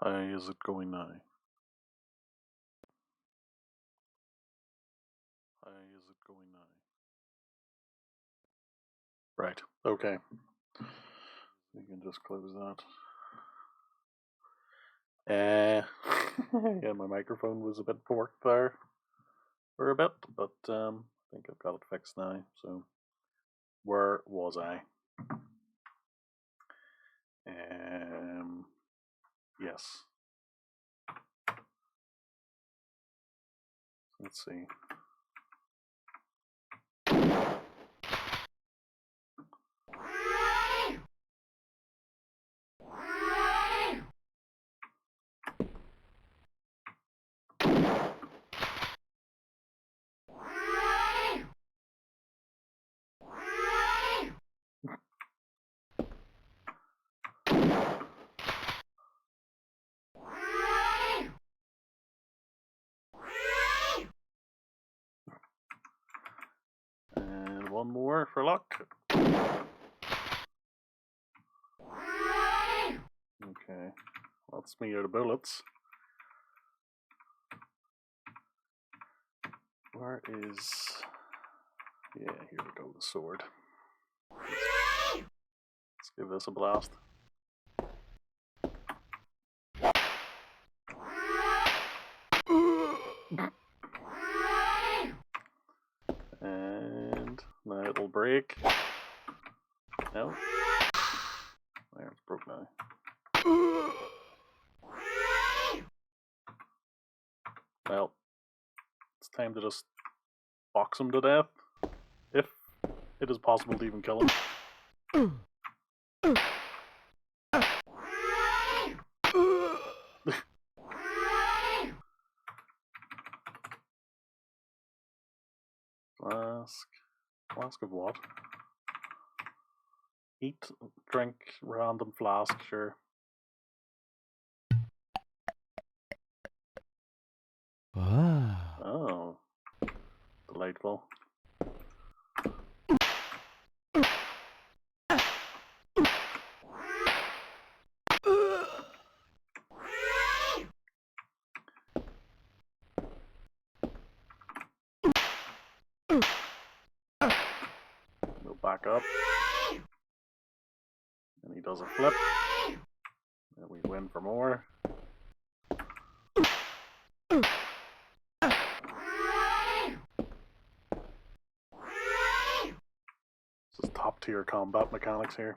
How is it going now? How is it going now? Right, okay. You can just close that. Yeah, my microphone was a bit forked there for a bit, but I think I've got it fixed now. So, where was I? Yes. Let's see. And one more for luck. Okay, that's me out of bullets. Where is... Yeah, here we go, the sword. Let's give this a blast. And now it'll break. No. There, it's broke now. Well, it's time to just box him to death. If it is possible to even kill him. Flask. Flask of what? Eat, drink, random flask, sure. Wow. Oh. Delightful. We'll back up. And he does a flip. And we win for more. This is top tier combat mechanics here.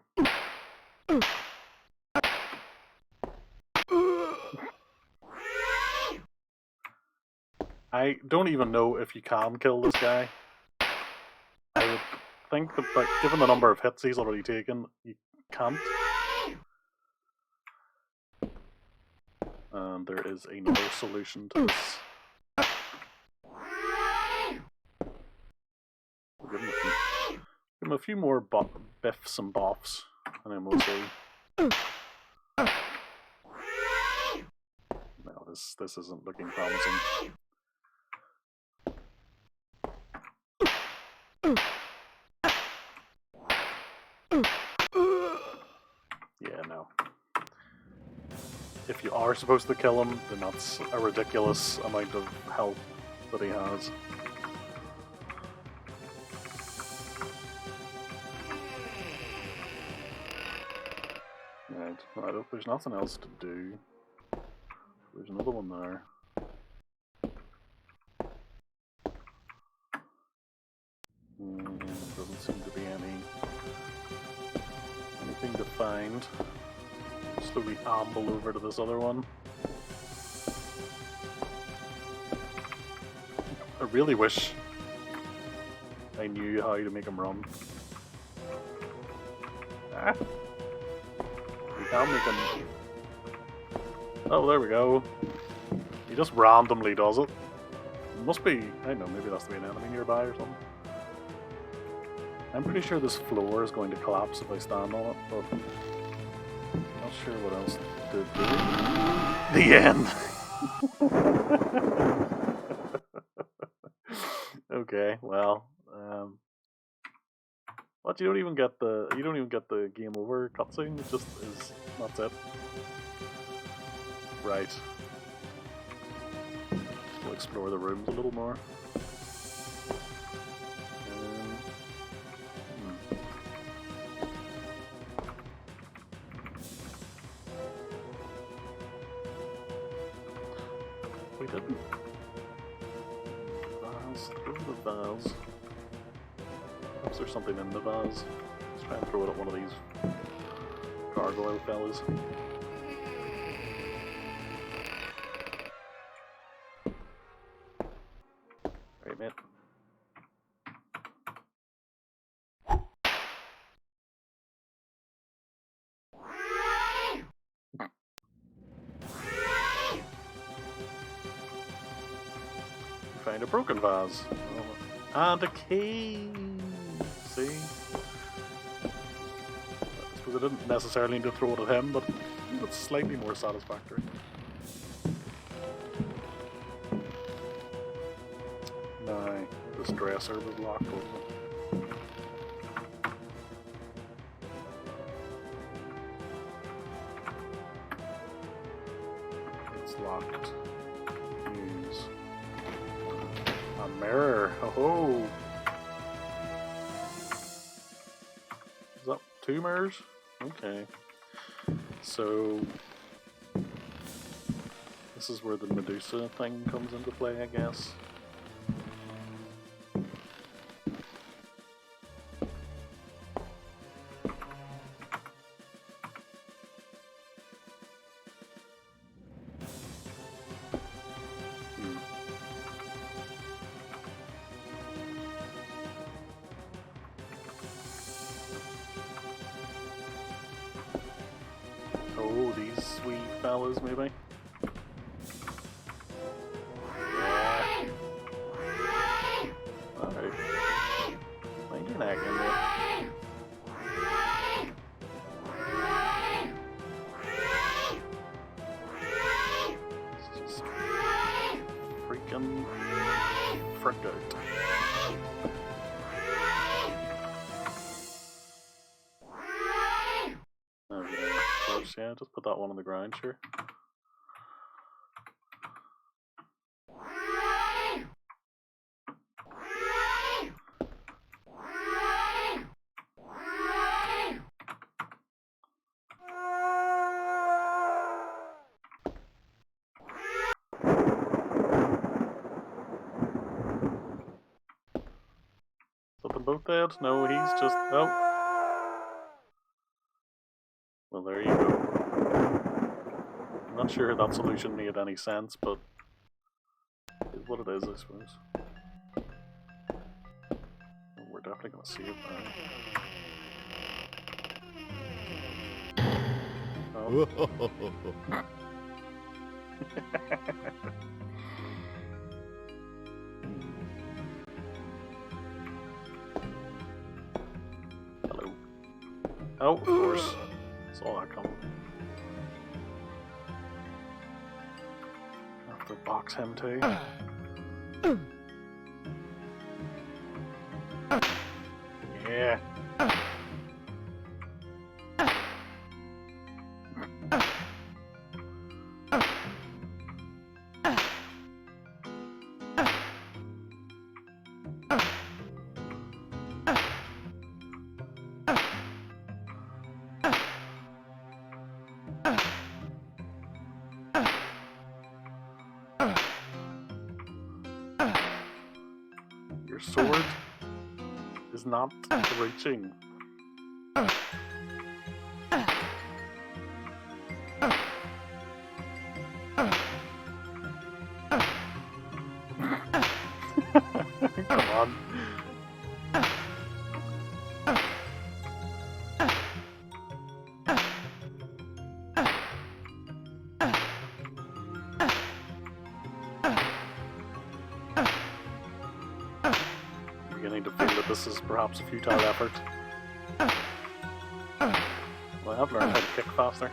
I don't even know if you can kill this guy. I would think that, like, given the number of hits he's already taken, you can't. And there is another solution to this. We'll give him a few more biffs and boffs, and then we'll see. No, this isn't looking promising. Yeah, no. If you are supposed to kill him, then that's a ridiculous amount of health that he has. Right, there's nothing else to do. There's another one there. Doesn't seem to be anything to find. Slowly amble over to this other one. I really wish I knew how to make him run. Ah! We can make him... Oh, there we go. He just randomly does it. It must be... I don't know, maybe that's to be an enemy nearby or something. I'm pretty sure this floor is going to collapse if I stand on it, but I'm not sure what else to do. The end! Okay, well, what, you don't even get the, game over cutscene, it just is, that's it. Right. We'll explore the rooms a little more. We didn't. Vase. Throw the vase. Perhaps there's something in the vase. Let's try and throw it at one of these gargoyle fellas. Right, mate. Find a broken vase. And a key! See? I suppose I didn't necessarily need to throw it at him, but it's slightly more satisfactory. No, this dresser was locked open. It's locked. Use. A mirror. Oh! Is that 2 mirrors? Okay. So this is where the Medusa thing comes into play, I guess. Oh, these sweet fellas, maybe? Yeah. Alright. Mind your neck in there. It's just freaking frick out. Yeah, just put that one on the ground, sure. Is that them both dead? No, he's just... Oh. Well, there you go. I'm not sure that solution made any sense, but it's what it is, I suppose. We're definitely going to save now. Oh. Hello. Oh, of course. Saw that coming. Have to box him too. Yeah. Your sword is not reaching. Come on. Beginning to feel that this is perhaps a futile effort. Well, I have learned how to kick faster.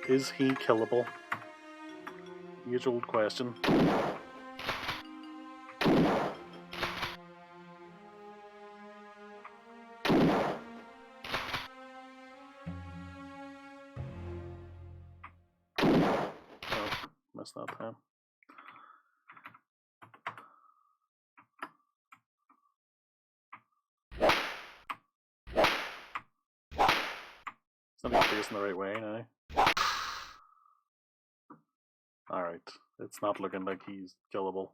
Is he killable? Age-old question. missed that time. It's not even facing the right way now. Alright, it's not looking like he's killable.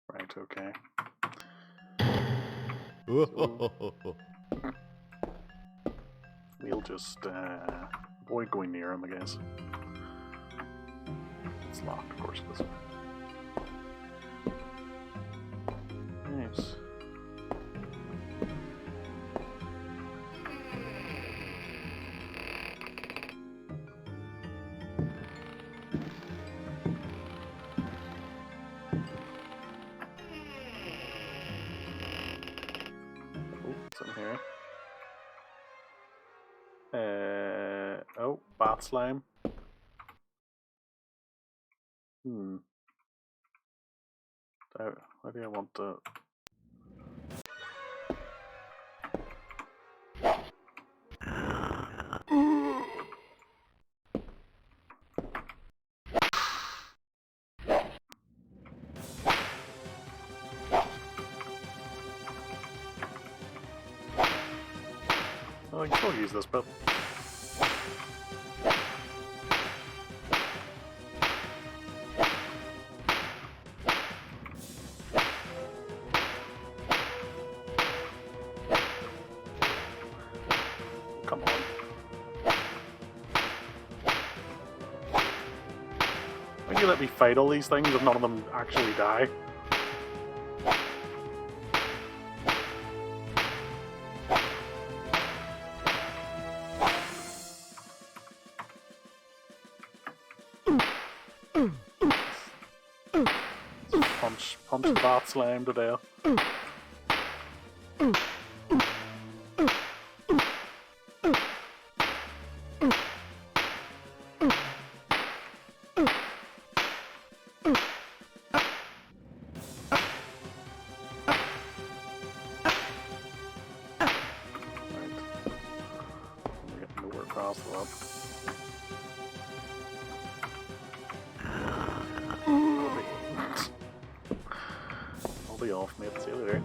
Right, okay. We'll just avoid going near him, I guess. It's locked, of course it is. Nice. Oh, it's in here. Oh, bat slime. Why do I want to... Oh, I can still use this, but... Come on. Why do you let me fight all these things if none of them actually die? Punch the bat slime to death. I'll be off, mate. See you later.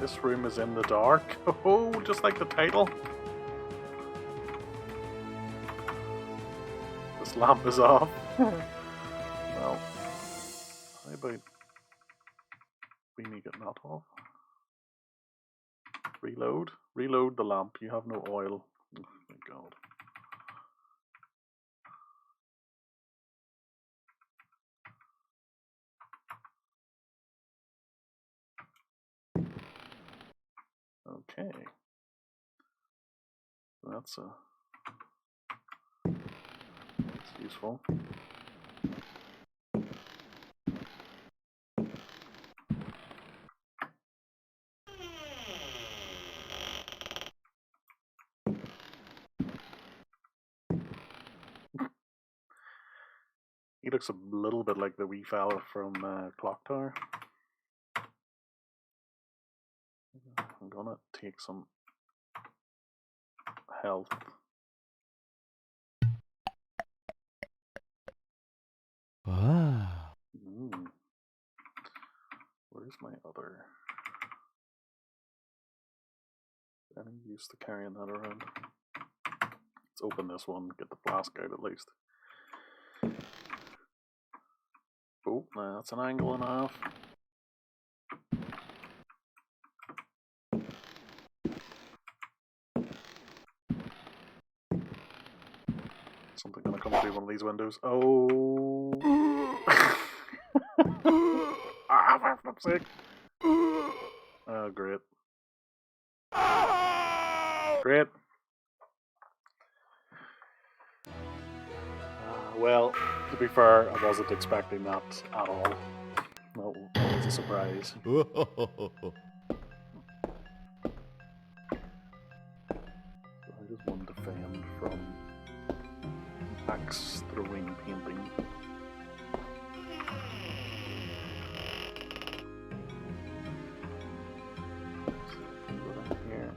This room is in the dark. Oh, just like the title. This lamp is off. Well, how about we need it not off? Reload? Reload the lamp. You have no oil. Oh my god. Okay. That's useful. He looks a little bit like the wee fella from Clock Tower. I'm gonna take some health. Wow. Where's my other... Any use to carrying that around? Let's open this one, get the flask out at least. Oh, that's an angle and a half. Something gonna come through one of these windows. Oh! Ah, for flip's sake! Oh, great. Great. Well, to be fair, I wasn't expecting that at all. That was a surprise. I just want to defend from axe throwing painting. Here.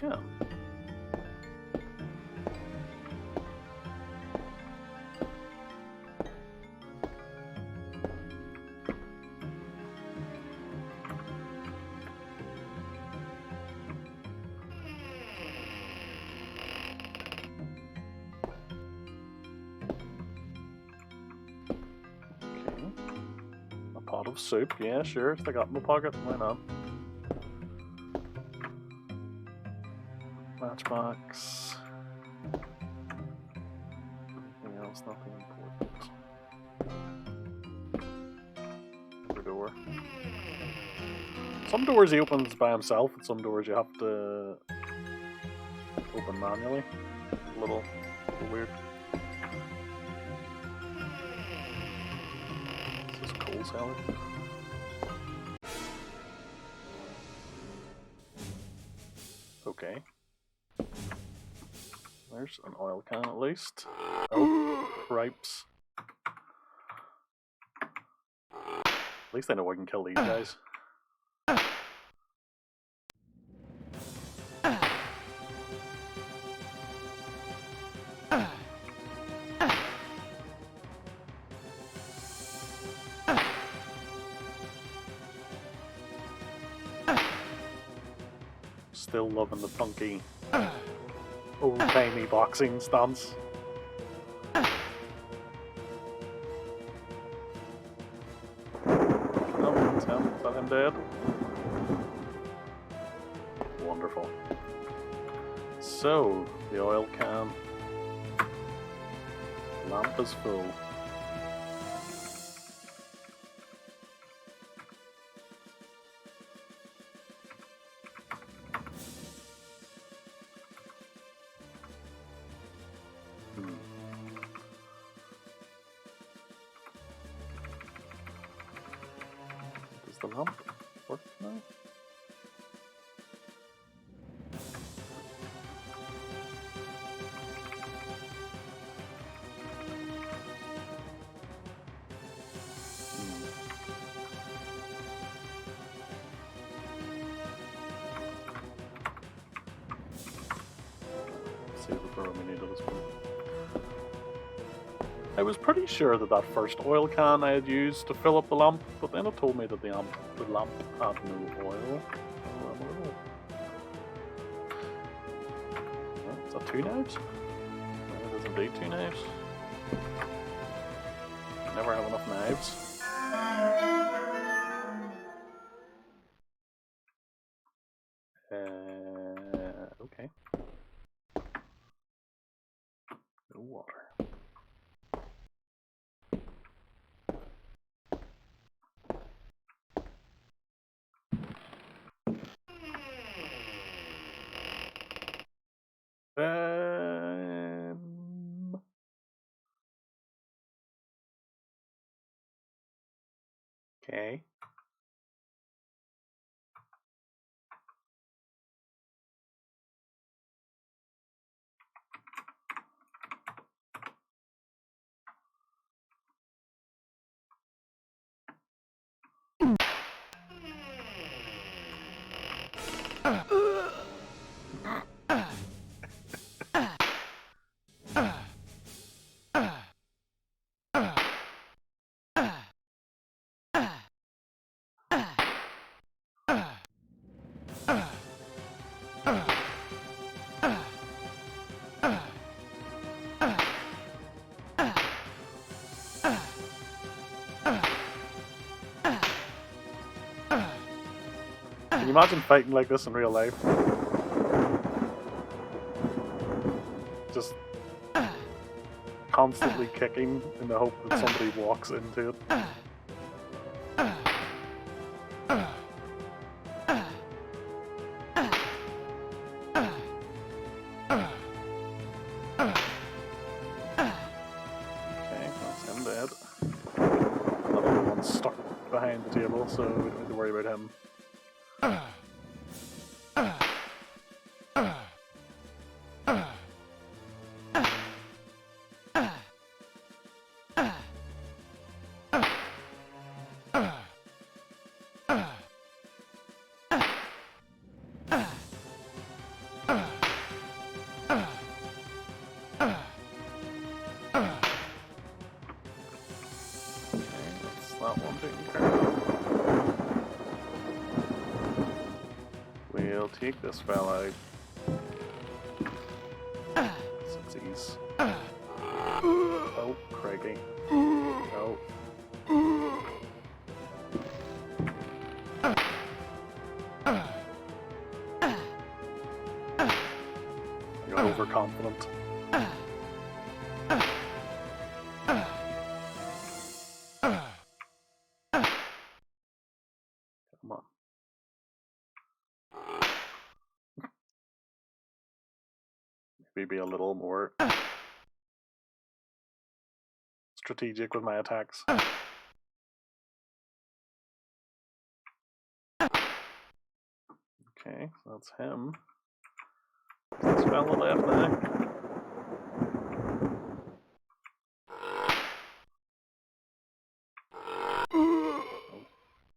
Yeah. Pot of soup, yeah, sure. Stick that in my pocket, why not? Matchbox. Anything else? Nothing important. Another door. Some doors he opens by himself, and some doors you have to open manually. A little weird. Salad. Okay. There's an oil can at least. Oh, cripes. At least I know I can kill these guys. Still loving the funky, old-timey boxing stance. Oh, that's him. Is that him dead? Wonderful. So, the oil can. Lamp is full. Does the lamp work now? See the burrow we need at this point. I was pretty sure that that first oil can I had used to fill up the lamp, but then it told me that the lamp had no oil. Is that 2 knives? No, it is indeed 2 knives. Never have enough knives. Okay. No water. Okay. Can you imagine fighting like this in real life? Just constantly kicking in the hope that somebody walks into it. behind the table, so we don't need to worry about him. That one taken care of. We'll take this fella out. Since he's... Oh, crikey. No. You're overconfident. Come on. Maybe be a little more strategic with my attacks. Okay, so that's him. This fella left now. Oh,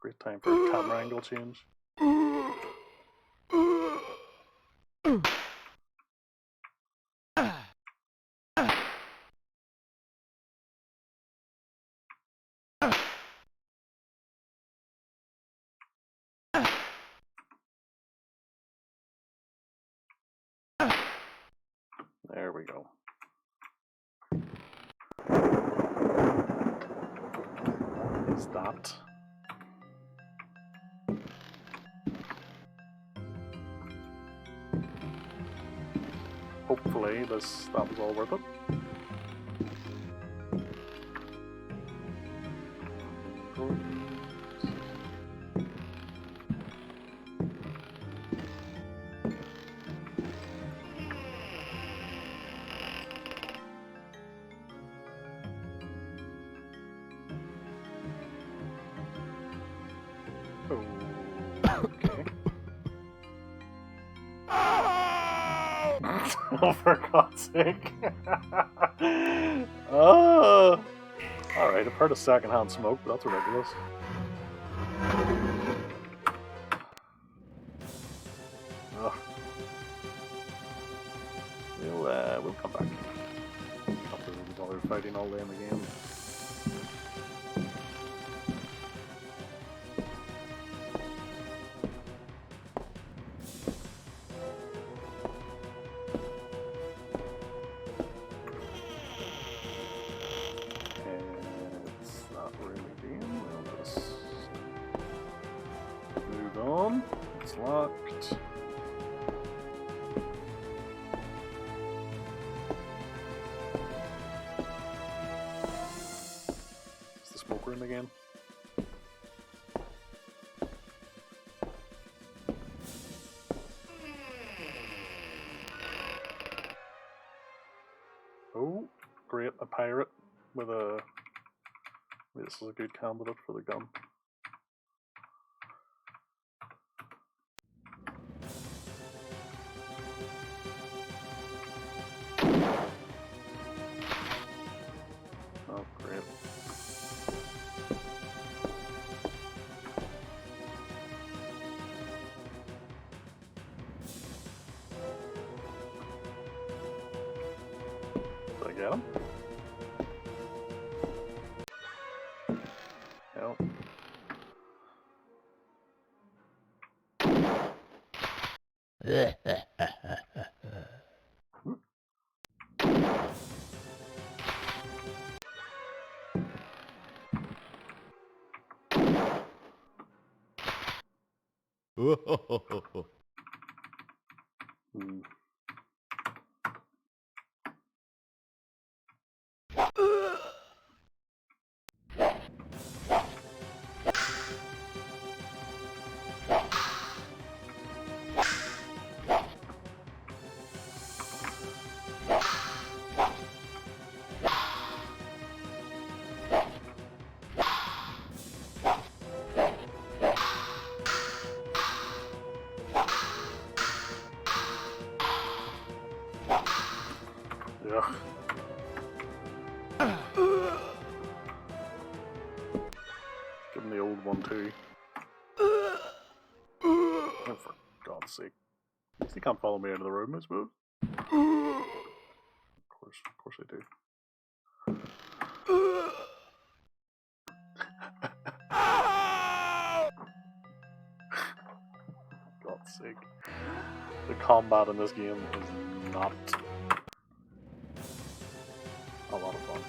great time for a camera angle change. There we go. What is that? Hopefully that was all worth it. Okay. Oh, for God's sake. Oh! Alright, I've heard of secondhand smoke, but that's ridiculous. Oh. We'll come back. Not that we'll bother fighting all day in the game. It's locked. It's the smoke room again. Oh, great, a pirate with a... This is a good candidate for the gun. Oh, great. Did I get him? No. Hmm. Yeah. Give him the old one too. Oh, for God's sake. At least he can't follow me out of the room, I suppose. Of course I do. God's sake. The combat in this game is not a lot of fun.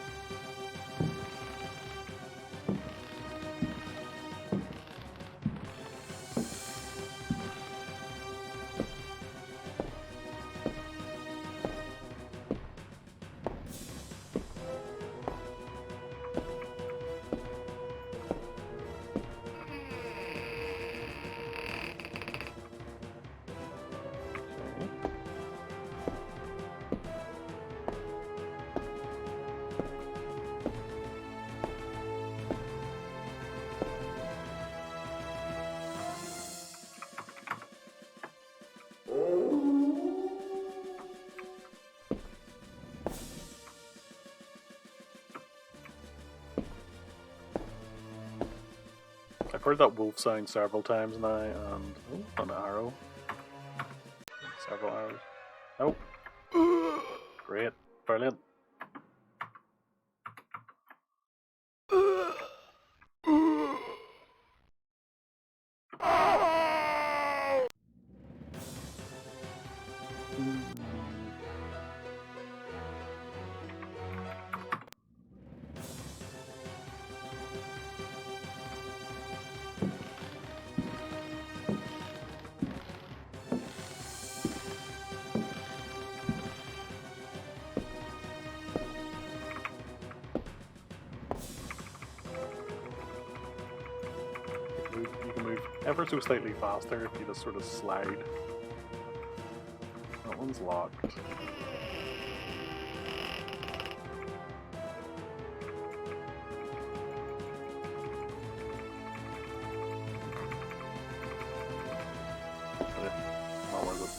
I've heard that wolf sound several times now, and oh, an arrow. Several arrows. Oh, great, brilliant. You can move ever so slightly faster if you just sort of slide. That one's locked. Not worth it.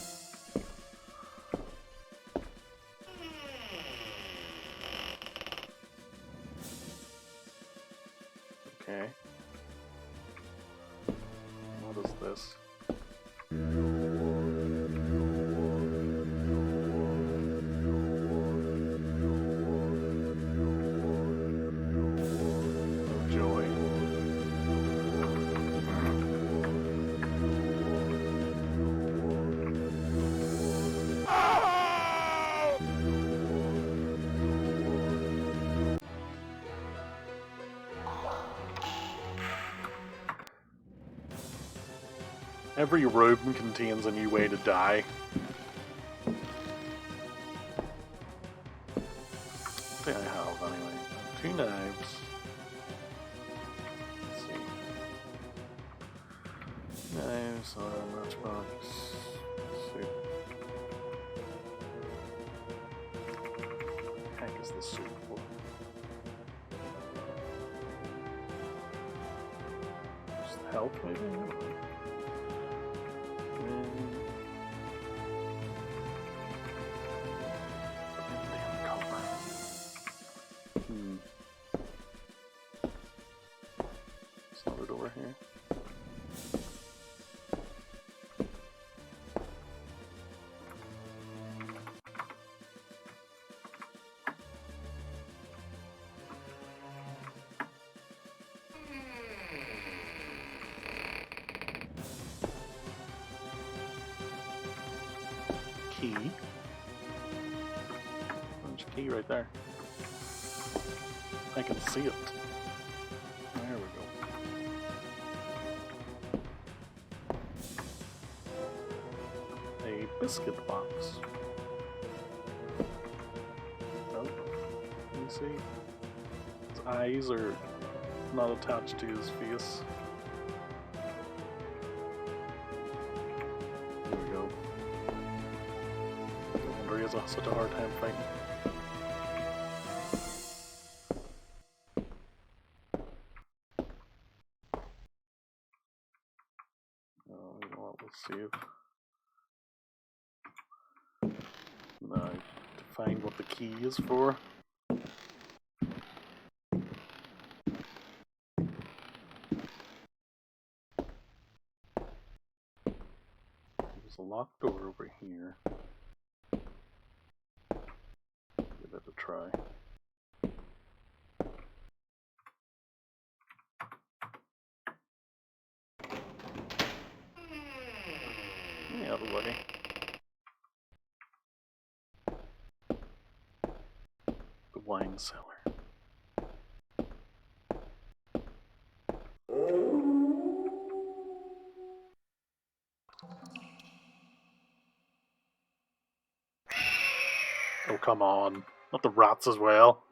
Okay. What is this? Joy. Every room contains a new way to die. What do I have anyway? 2 knives. Let's see. Knives, matchbox. Let's see. What the heck is this suit for? Just help maybe? I don't know. There's another door here. Key. There's a key right there. I can see it. There we go. A biscuit box. Oh, you see? His eyes are not attached to his face. There we go. No wonder he has such a hard time fighting. Save. No, to find what the key is for. There's a locked door over here. Give it a try. Yeah, the way. The wine cellar. Oh, come on. Not the rats as well.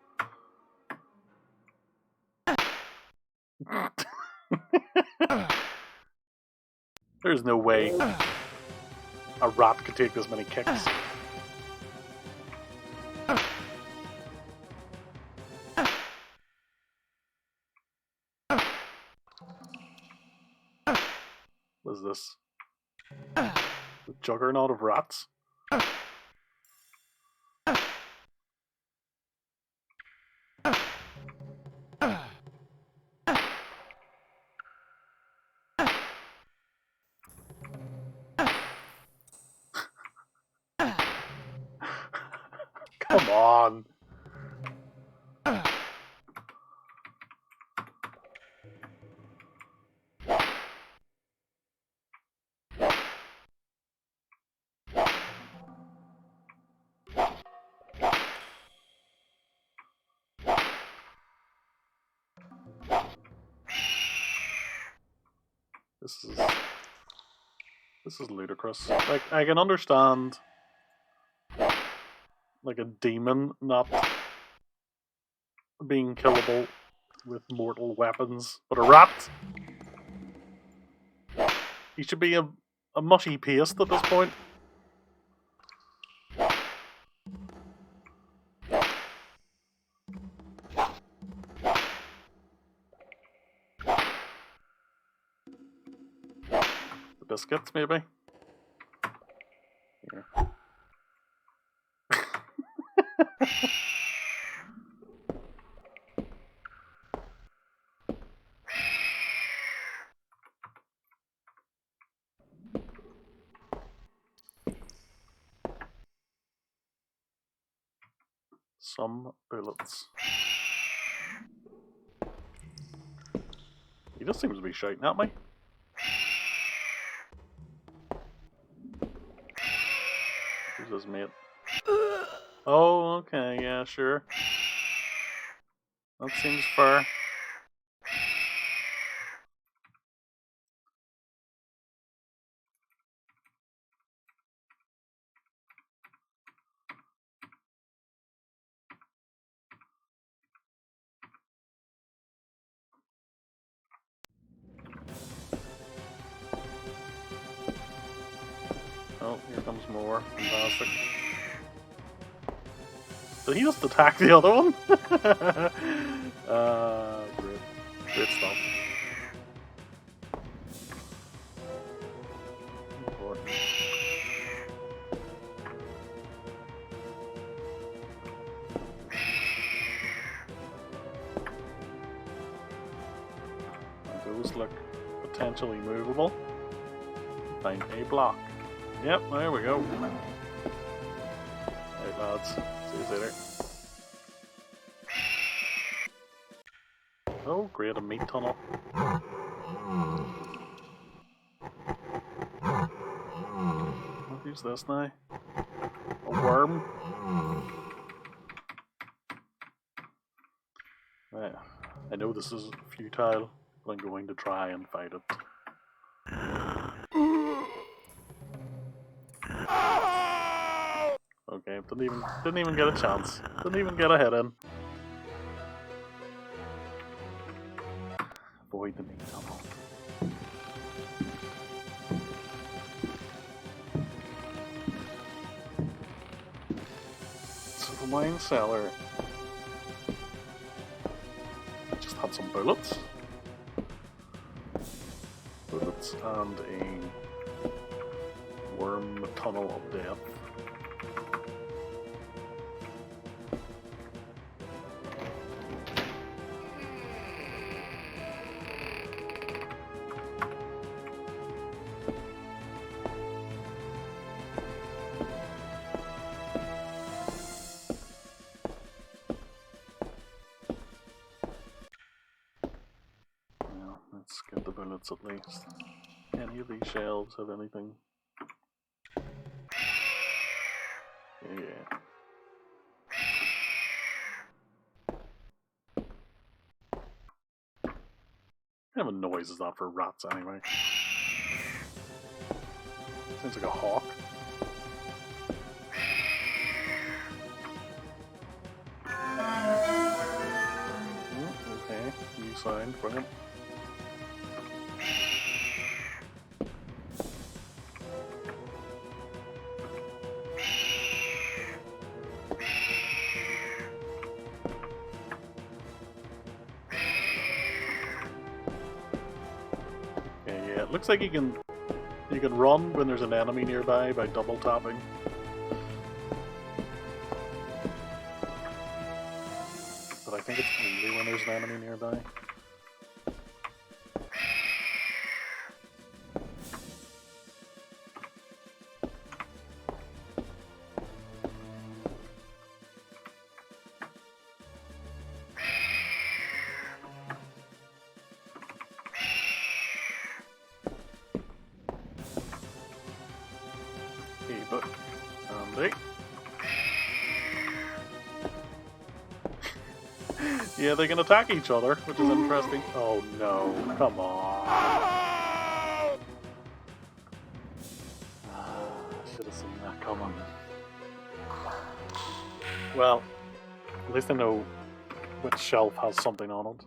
There's no way a rat could take this many kicks. What is this? The juggernaut of rats? Come on. This is ludicrous. Like, I can understand like a demon not being killable with mortal weapons, but a rat? He should be a mushy paste at this point. The biscuits, maybe? Here. Some bullets. He just seems to be shouting at me. Who's his mate? Oh, okay, yeah, sure. That seems fair. Oh, here comes more. Fantastic. Did he just attack the other one? Great. Great stuff. Important. And those look potentially movable. Find a block. Yep, there we go. Right, lads. See you later. Oh, great, a meat tunnel. What is this now? A worm? Right. I know this is futile, but I'm going to try and fight it. Okay, didn't even get a chance. Didn't even get a hit in. Avoid the meat tunnel. So the wine cellar. I just had some bullets. Bullets and a worm tunnel of death. bullets at least. Any of these shells have anything? Yeah. What kind of a noise is that for rats anyway? Sounds like a hawk. Okay, new sound, brilliant. It looks like you can run when there's an enemy nearby by double tapping. But I think it's only when there's an enemy nearby. But Andy. Yeah, they can attack each other, which is interesting. Oh no, come on. Should have seen that coming. Well, at least I know which shelf has something on it.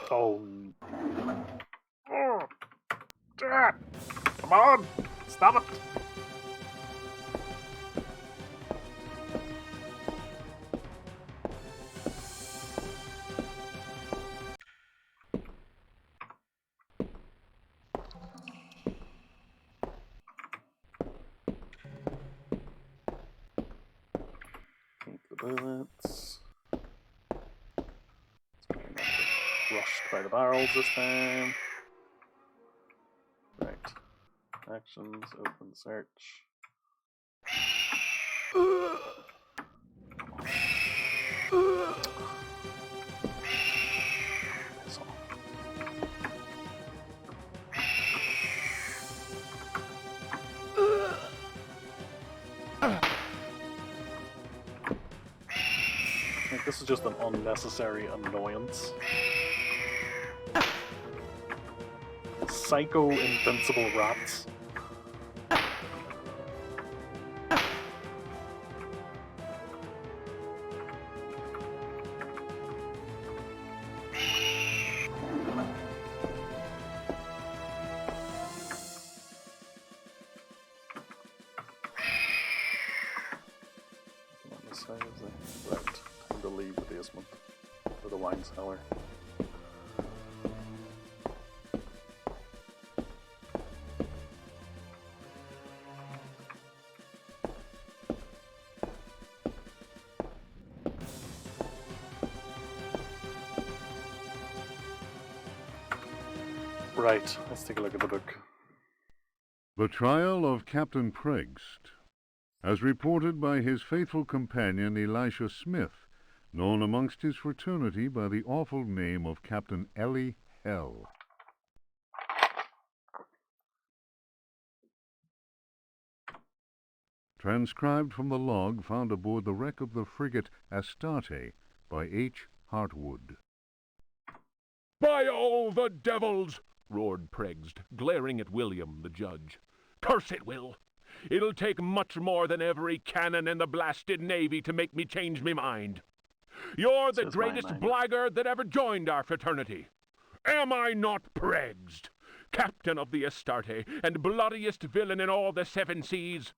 Oh. Oh. Dad! Come on! Stop it! Take the bullets. Rushed by the barrels this time. Right. Actions, open search. I think this is just an unnecessary annoyance. Psycho invincible rats. Right, time to leave the basement for the wine cellar. Right, let's take a look at the book. The Trial of Captain Preggst, as reported by his faithful companion Elisha Smith, known amongst his fraternity by the awful name of Captain Ellie Hell. Transcribed from the log found aboard the wreck of the frigate Astarte by H. Hartwood. "By all the devils!" roared Preggst, glaring at William, the judge. "Curse it, Will! It'll take much more than every cannon in the blasted navy to make me change me mind. You're the greatest blackguard that ever joined our fraternity. Am I not Preggst, captain of the Astarte, and bloodiest villain in all the seven seas?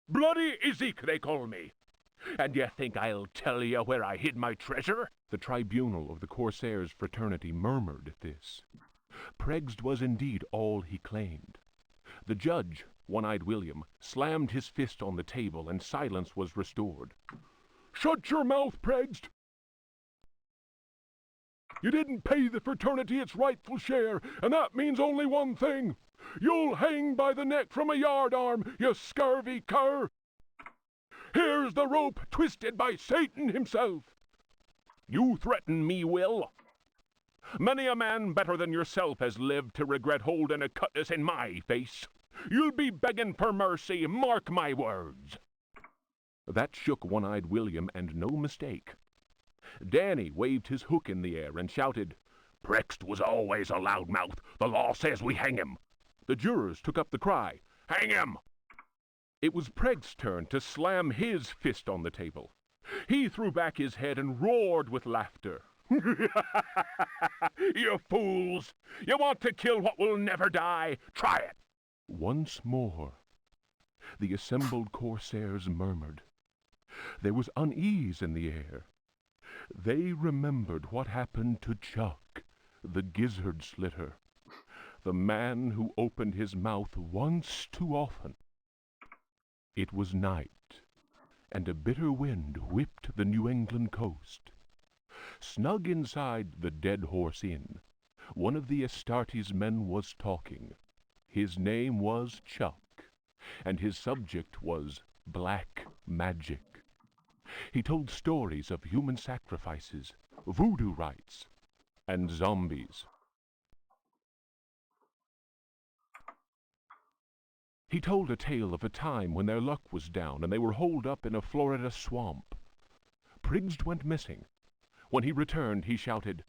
Bloody Ezek, they call me. And you think I'll tell you where I hid my treasure? The tribunal of the Corsairs' fraternity murmured at this. Preggst was indeed all he claimed. The judge, One-Eyed William, slammed his fist on the table, and silence was restored. "Shut your mouth, Preggst! You didn't pay the fraternity its rightful share, and that means only one thing. You'll hang by the neck from a yardarm, you scurvy cur! Here's the rope twisted by Satan himself. You threaten me, Will? Many a man better than yourself has lived to regret holding a cutlass in my face. You'll be begging for mercy, mark my words." That shook One-Eyed William, and no mistake. Danny waved his hook in the air and shouted, "Preggst was always a loudmouth. The law says we hang him." The jurors took up the cry, "Hang him!" It was Preggst's turn to slam his fist on the table. He threw back his head and roared with laughter. "You fools! You want to kill what will never die? Try it!" Once more, the assembled Corsairs murmured. There was unease in the air. They remembered what happened to Chuck, the gizzard slitter, the man who opened his mouth once too often. It was night, and a bitter wind whipped the New England coast. Snug inside the Dead Horse Inn, one of the Astartes men was talking. His name was Chuck, and his subject was black magic. He told stories of human sacrifices, voodoo rites, and zombies. He told a tale of a time when their luck was down and they were holed up in a Florida swamp. Preggst went missing. When he returned, he shouted,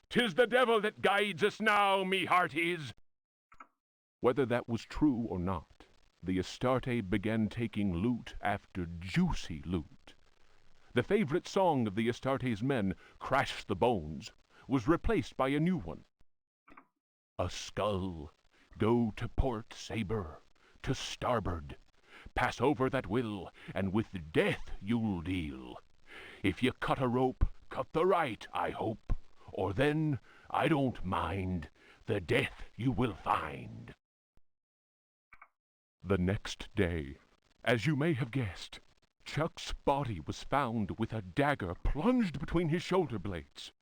"'Tis the devil that guides us now, me hearties!" Whether that was true or not, the Astarte began taking loot after juicy loot. The favorite song of the Astartes men, "Crash the Bones," was replaced by a new one. "A skull, go to port saber, to starboard, pass over that will, and with death you'll deal. If you cut a rope, cut the right, I hope, or then, I don't mind, the death you will find." The next day, as you may have guessed, Chuck's body was found with a dagger plunged between his shoulder blades.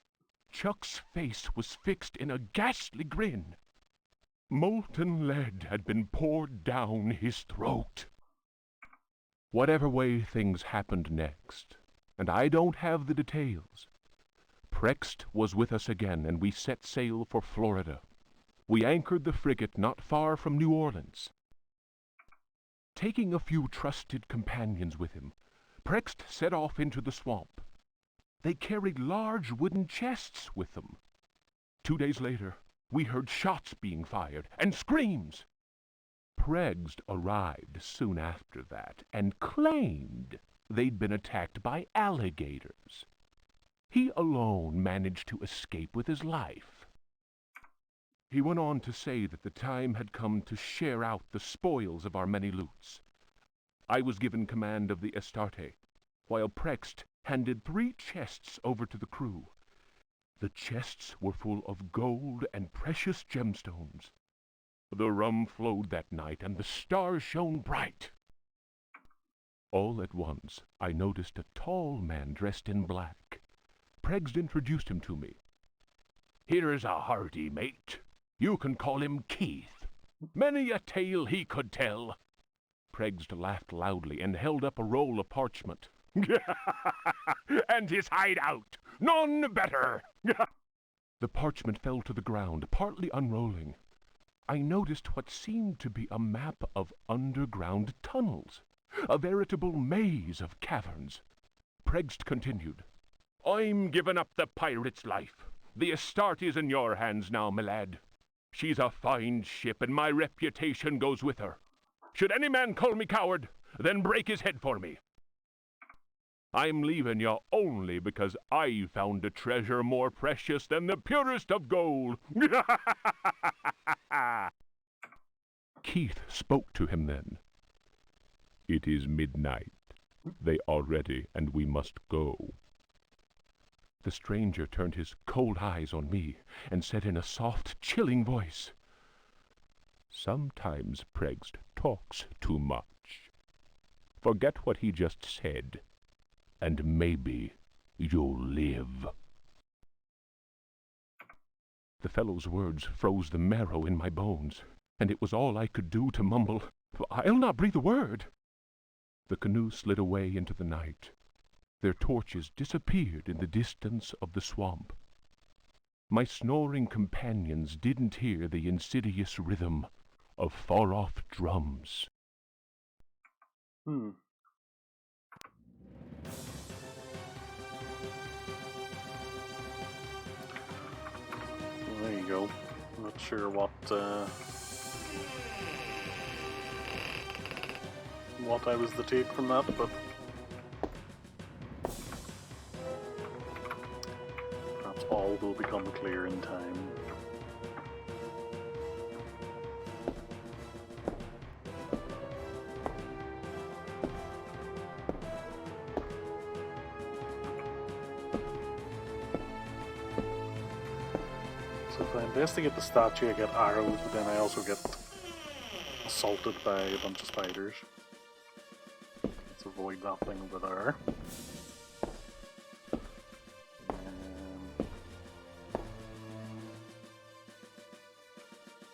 Chuck's face was fixed in a ghastly grin. Molten lead had been poured down his throat. Whatever way things happened next, and I don't have the details, Preggst was with us again, and we set sail for Florida. We anchored the frigate not far from New Orleans. Taking a few trusted companions with him, Preggst set off into the swamp. They carried large wooden chests with them. 2 days later, we heard shots being fired and screams. Preggst arrived soon after that and claimed they'd been attacked by alligators. He alone managed to escape with his life. He went on to say that the time had come to share out the spoils of our many loots. I was given command of the Astarte, while Preggst handed 3 chests over to the crew. The chests were full of gold and precious gemstones. The rum flowed that night, and the stars shone bright. All at once, I noticed a tall man dressed in black. Preggst introduced him to me. "Here's a hearty mate. You can call him Keith. Many a tale he could tell." Preggst laughed loudly and held up a roll of parchment. "And his hideout, none better." The parchment fell to the ground, partly unrolling. I noticed what seemed to be a map of underground tunnels, a veritable maze of caverns. Preggst continued, "I'm giving up the pirate's life. The Astarte's in your hands now, my lad. She's a fine ship, and my reputation goes with her. Should any man call me coward, then break his head for me. I'm leaving you only because I found a treasure more precious than the purest of gold." Keith spoke to him then. "It is midnight. They are ready, and we must go. The stranger turned his cold eyes on me and said in a soft, chilling voice, "Sometimes Pregst talks too much. Forget what he just said, and maybe you'll live." The fellow's words froze the marrow in my bones, and it was all I could do to mumble, "I'll not breathe a word." The canoe slid away into the night. Their torches disappeared in the distance of the swamp. My snoring companions didn't hear the insidious rhythm of far-off drums. Hmm. Well, there you go. Not sure what I was to take from that, but perhaps all will become clear in time. So if I investigate the statue, I get arrows, but then I also get assaulted by a bunch of spiders. Let's avoid that thing over there.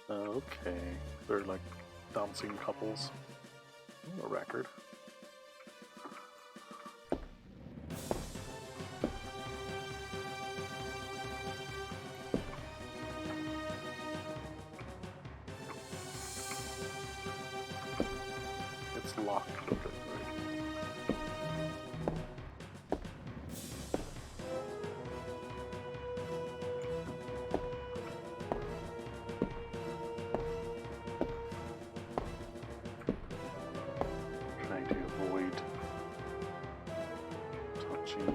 Okay, they're like dancing couples. Ooh, a record. It's locked. Okay, right. Trying to avoid touching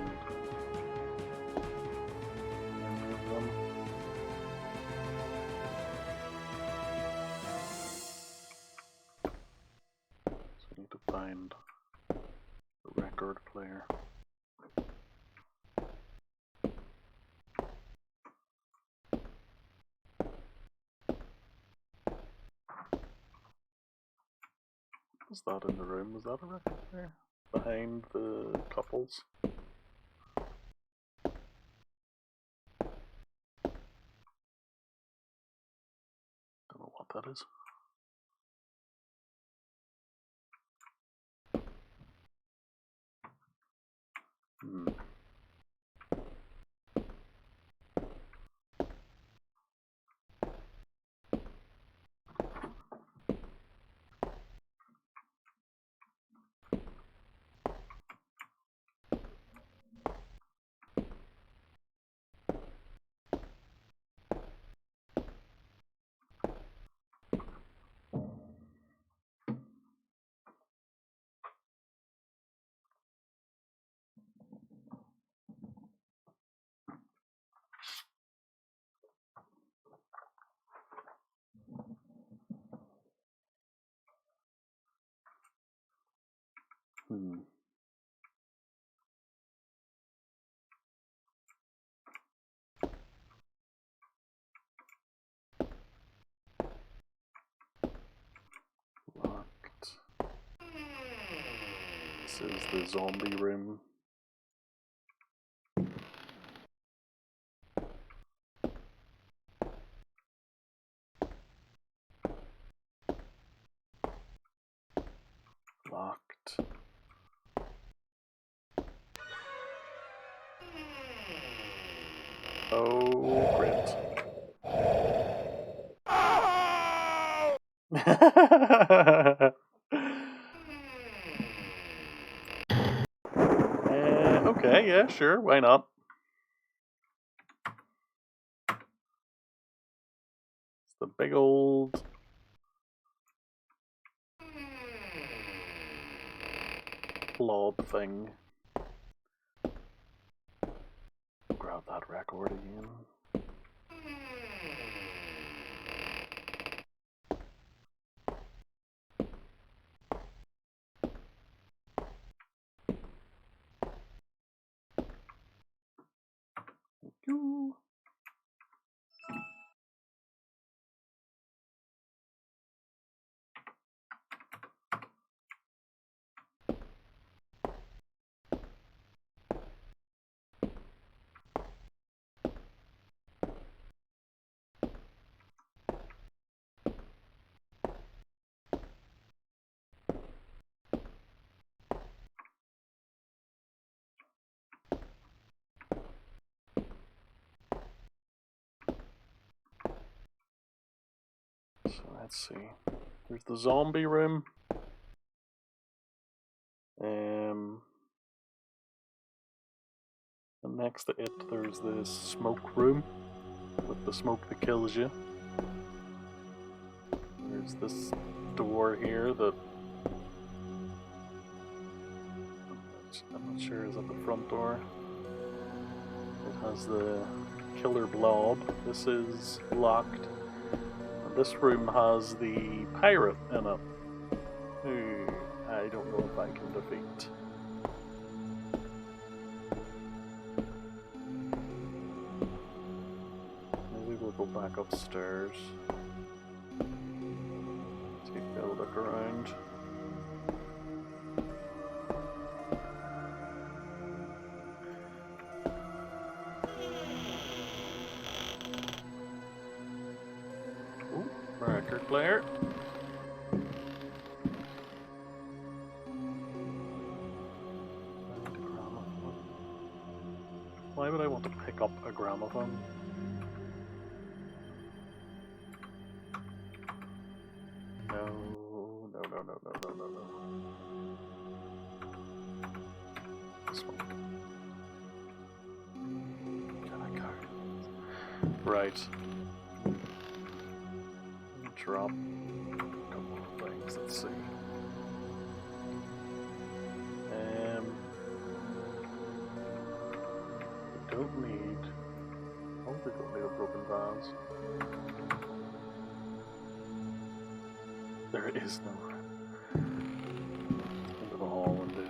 any of them. So I need to find the record player. Was that in the room? Was that a record player? Behind the couples? Don't know what that is. Hmm. Hmm. Locked. This is the zombie room. Locked. Oh, great. Okay, yeah, sure, why not? It's the big old blob thing. Grab that record again. So let's see. There's the zombie room. And next to it, there's this smoke room with the smoke that kills you. There's this door here that I'm not sure is at the front door. It has the killer blob. This is locked. And this room has the pirate in it, who I don't know if I can defeat. Maybe we'll go back upstairs. Take a look around. Ooh, record player. Why would I want to pick up a gramophone? No. This one. Can I go? Right. Drop a couple of things, let's see. Don't need. Oh, we don't need a broken vase. There is no room. Into the hall and do it.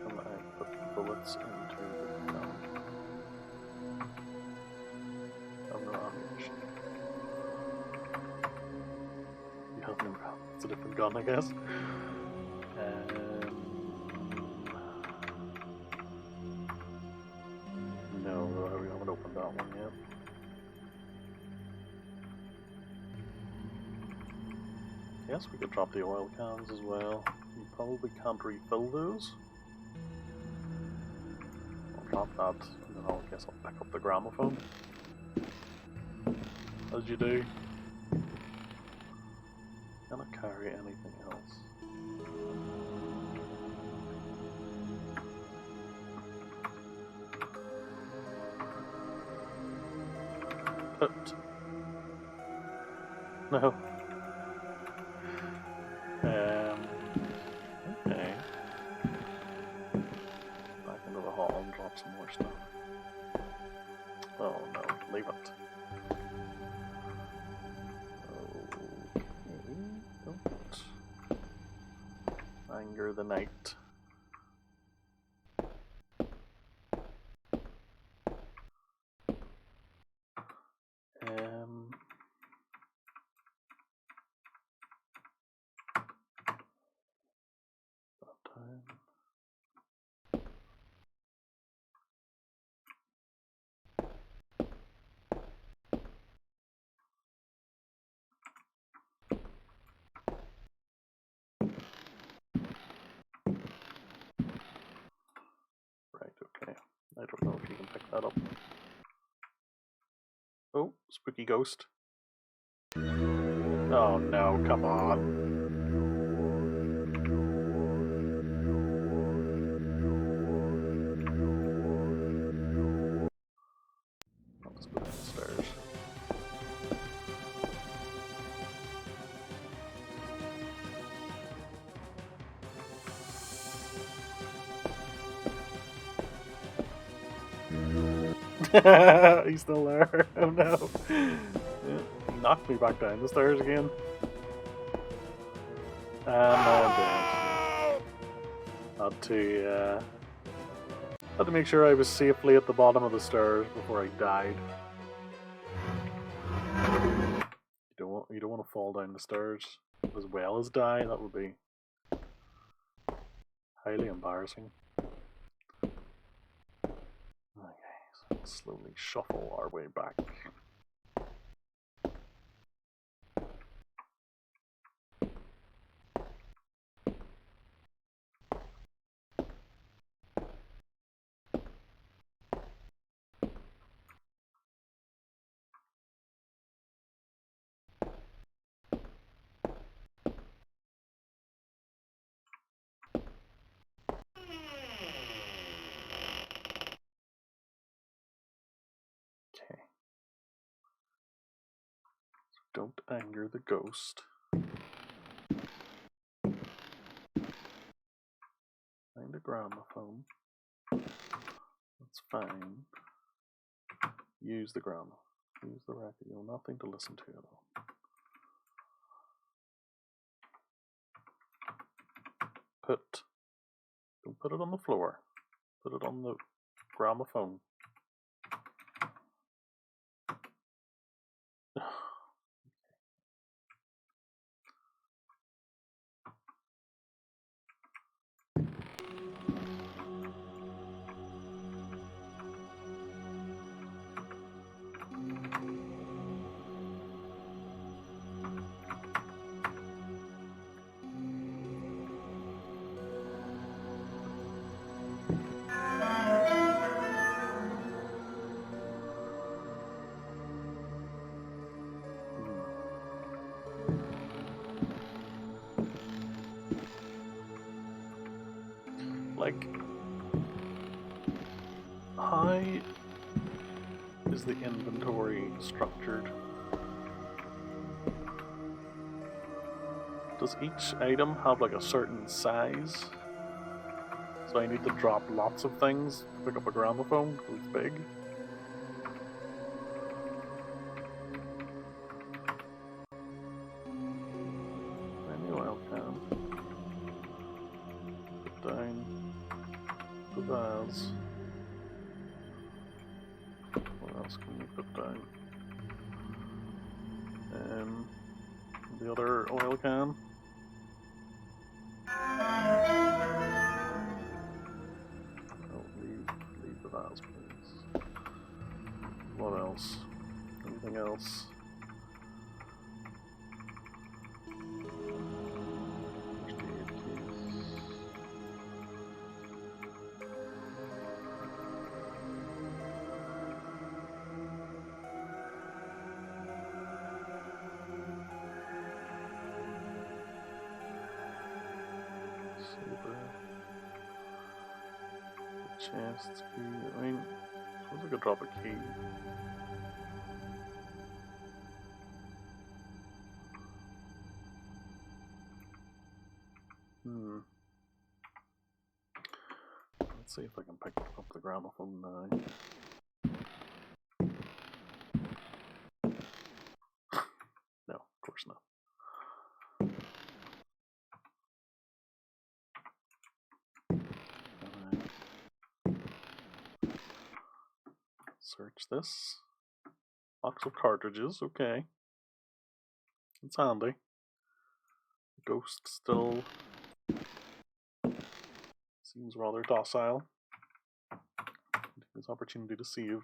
And I put the bullets into the gun. Oh no, ammunition. It's a different gun, I guess. No, we haven't opened that one yet. Yes, we could drop the oil cans as well. You probably can't refill those. I'll drop that, and then I guess I'll pick up the gramophone. As you do. Cannot carry anything else. But no. Okay. Back into the hall and drop some more stuff. Oh no, leave it. Anger the night. That time. Right, okay. I don't know if you can pick that up. Oh, spooky ghost. Oh no, come on. Let's go downstairs. He's still there. Oh no. Yeah, he knocked me back down the stairs again. And I'm dead. Had to make sure I was safely at the bottom of the stairs before I died. You don't want to fall down the stairs as well as die. That would be highly embarrassing. Okay, so we'll slowly shuffle our way back. Don't anger the ghost. Find a gramophone. That's fine. Use the gramophone. Use the record. You'll nothing to listen to at all. Don't put it on the floor. Put it on the gramophone. Like, how is the inventory structured? Does each item have like a certain size? So I need to drop lots of things to pick up a gramophone because it's big? I knew I can. Put down the vase. What else can we put down? The other oil can. Oh, leave the vase, please. What else? Anything else? Chest key. I mean, I suppose I could drop a key. Let's see if I can pick up the gramophone now. No, of course not. Search this. Box of cartridges, okay. It's handy. Ghost still seems rather docile. His opportunity to save.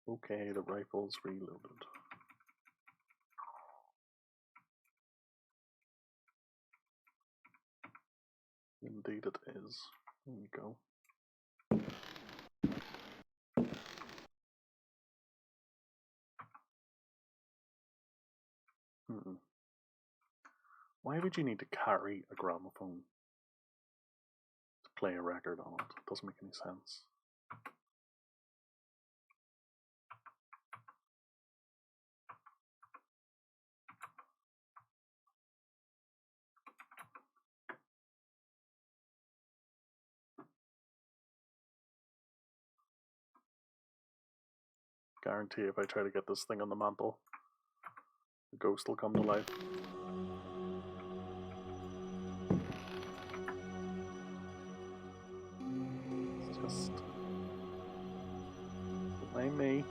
Okay, the rifle's reloaded. Indeed it is. There we go. Why would you need to carry a gramophone to play a record on it? It doesn't make any sense. Guarantee if I try to get this thing on the mantle, the ghost will come to life. It's just... Don't mind me.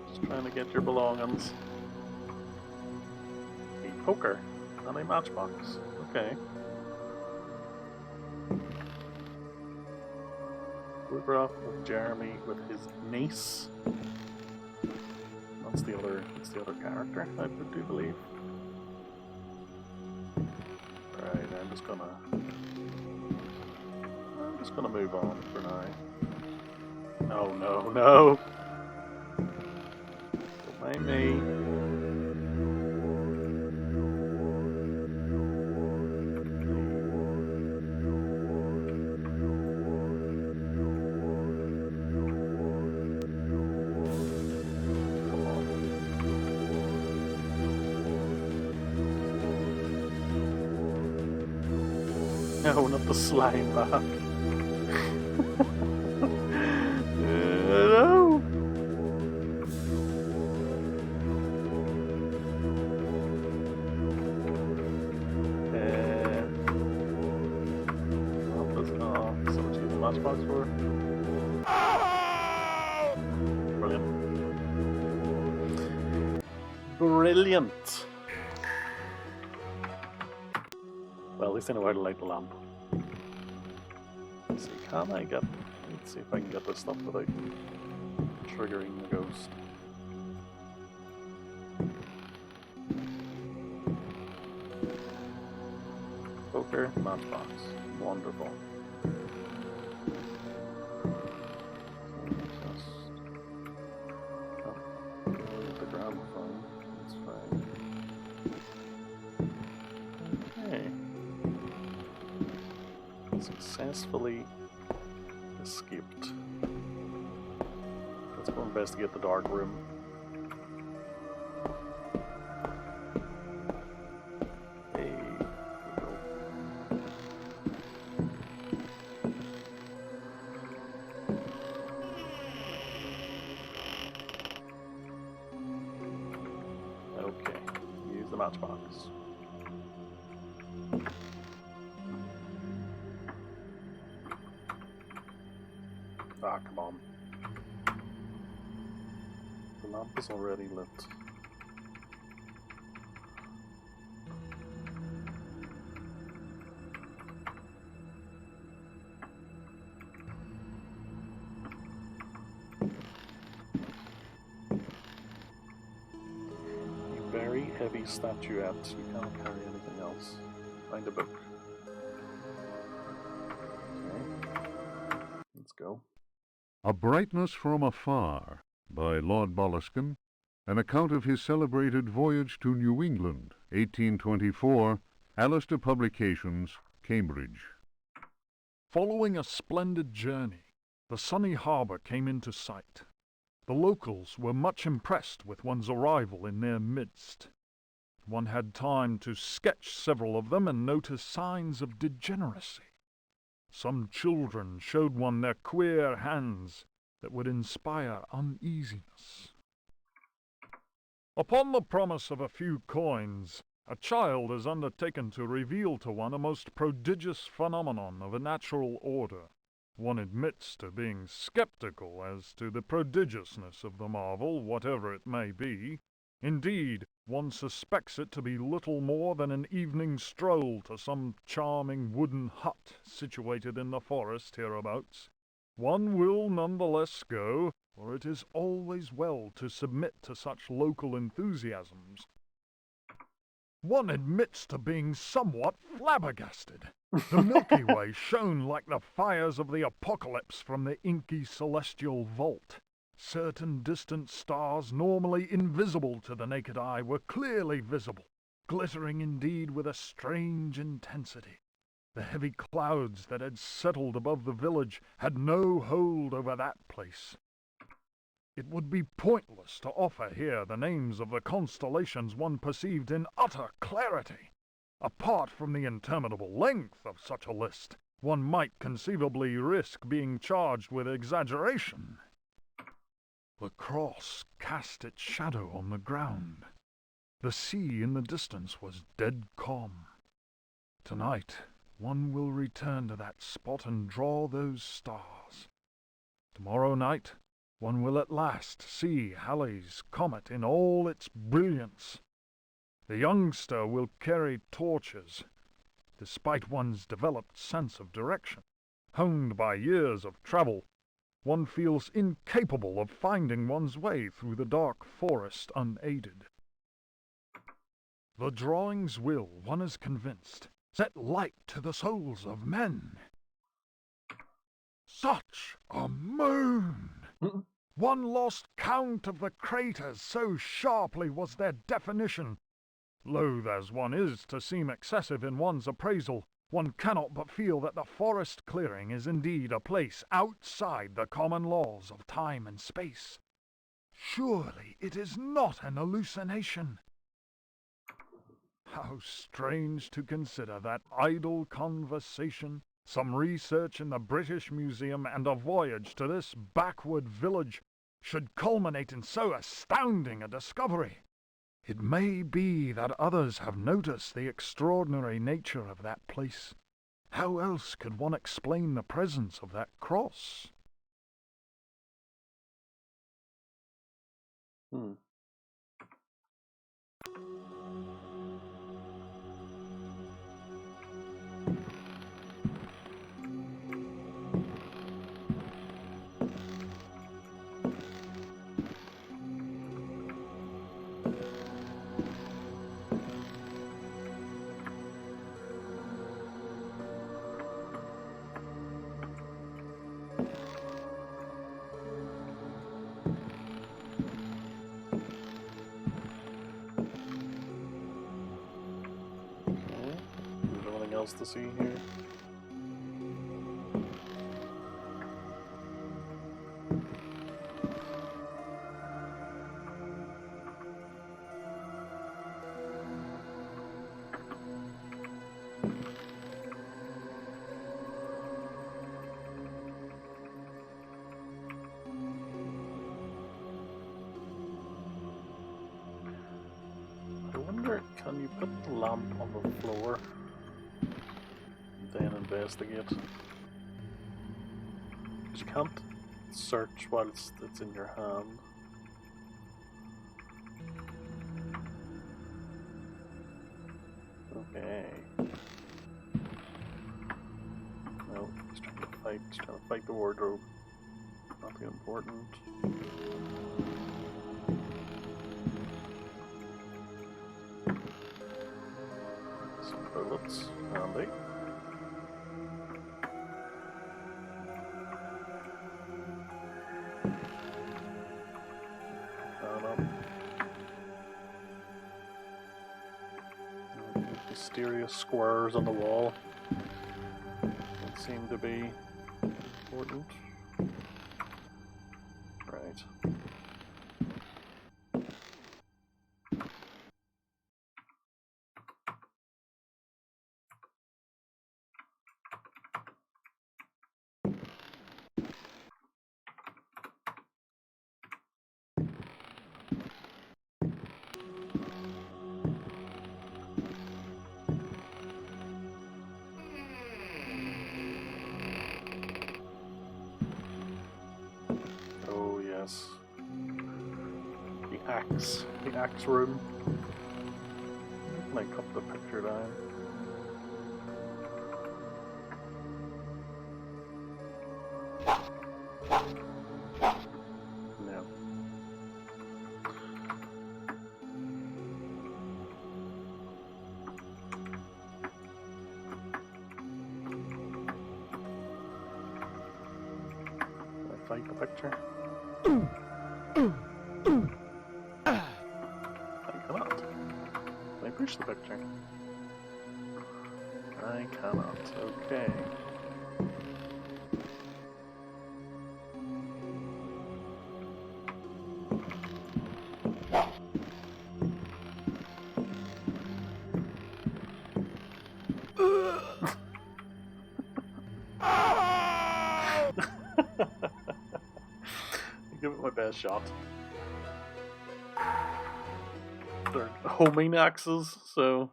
Just trying to get your belongings. A poker and a matchbox. Okay. Photograph of Jeremy with his niece. That's the other character, I do believe. Right, I'm just gonna move on for now. No, no, no! Don't mind me. No, not the slime bath. No. So much to use the matchbox for. Brilliant. Brilliant. Well, at least I know how to light the lamp. Let's see, can I get... Let's see if I can get this stuff without triggering the ghost. Poker, matchbox. Wonderful. The gramophone. That's fine. Okay. Successfully escaped. Let's go investigate the dark room. Hey, okay, use the matchbox. Ah, come on. The lamp is already lit. A very heavy statuette. You can't carry anything else. Find a book. Okay. Let's go. A Brightness from Afar, by Lord Boleskine, an account of his celebrated voyage to New England, 1824, Alistair Publications, Cambridge. Following a splendid journey, the sunny harbour came into sight. The locals were much impressed with one's arrival in their midst. One had time to sketch several of them and notice signs of degeneracy. Some children showed one their queer hands that would inspire uneasiness. Upon the promise of a few coins, a child is undertaken to reveal to one a most prodigious phenomenon of a natural order. One admits to being skeptical as to the prodigiousness of the marvel, whatever it may be. Indeed, one suspects it to be little more than an evening stroll to some charming wooden hut situated in the forest hereabouts. One will none the less go, for it is always well to submit to such local enthusiasms. One admits to being somewhat flabbergasted. The Milky Way shone like the fires of the apocalypse from the inky celestial vault. Certain distant stars, normally invisible to the naked eye, were clearly visible, glittering indeed with a strange intensity. The heavy clouds that had settled above the village had no hold over that place. It would be pointless to offer here the names of the constellations one perceived in utter clarity. Apart from the interminable length of such a list, one might conceivably risk being charged with exaggeration. The cross cast its shadow on the ground. The sea in the distance was dead calm. Tonight, one will return to that spot and draw those stars. Tomorrow night, one will at last see Halley's comet in all its brilliance. The youngster will carry torches, despite one's developed sense of direction. Honed by years of travel, one feels incapable of finding one's way through the dark forest unaided. The drawings will, one is convinced, set light to the souls of men. Such a moon! One lost count of the craters, so sharply was their definition. Loath as one is to seem excessive in one's appraisal, one cannot but feel that the forest clearing is indeed a place outside the common laws of time and space. Surely it is not an hallucination. How strange to consider that idle conversation, some research in the British Museum, and a voyage to this backward village should culminate in so astounding a discovery. It may be that others have noticed the extraordinary nature of that place. How else could one explain the presence of that cross? Hmm. Okay. There's anything else to see here? I wonder, can you put the lamp on the floor and then investigate? Because you can't search while it's in your hand. Okay. No, he's trying to fight the wardrobe. Nothing important. Some bullets, handy. Mysterious squares on the wall that seem to be important. Right. Oh yes. The axe room. Might cut the picture down. No. Can I fight the picture? I cannot. Can I push the picture? I cannot. Okay. Give it my best shot. They're homing axes, so.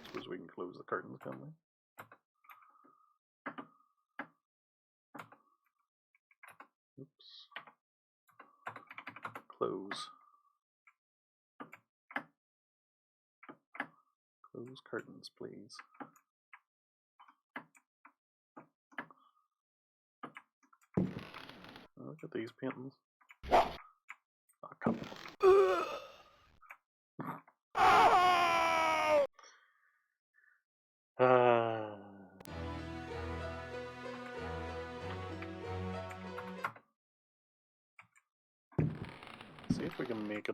Suppose we can close the curtains, can't we? Oops. Close. Close curtains, please. Look at these paintings. Oh, come on.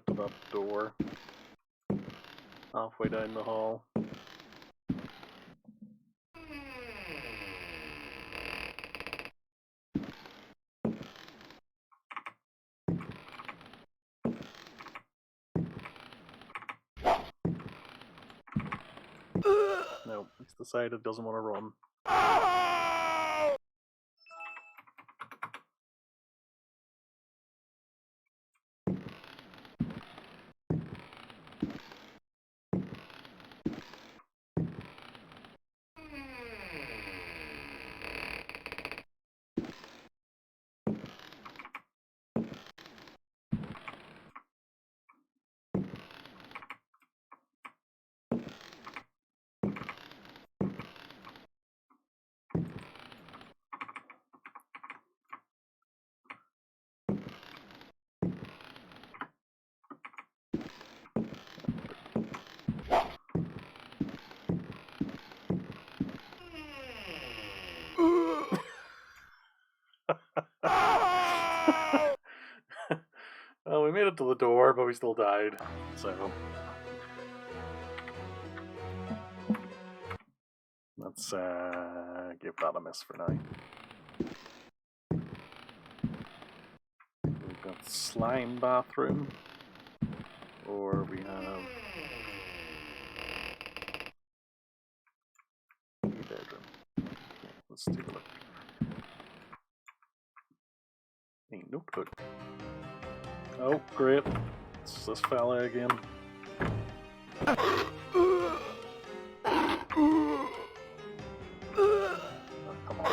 it to that door. Halfway down the hall. No, he's decided he doesn't want to run. Well, we made it to the door, but we still died. So let's give that a miss for now. We've got slime bathroom, or we have bedroom. Okay, let's take a look. A notebook. Oh, great. It's this fella again. Oh, come on.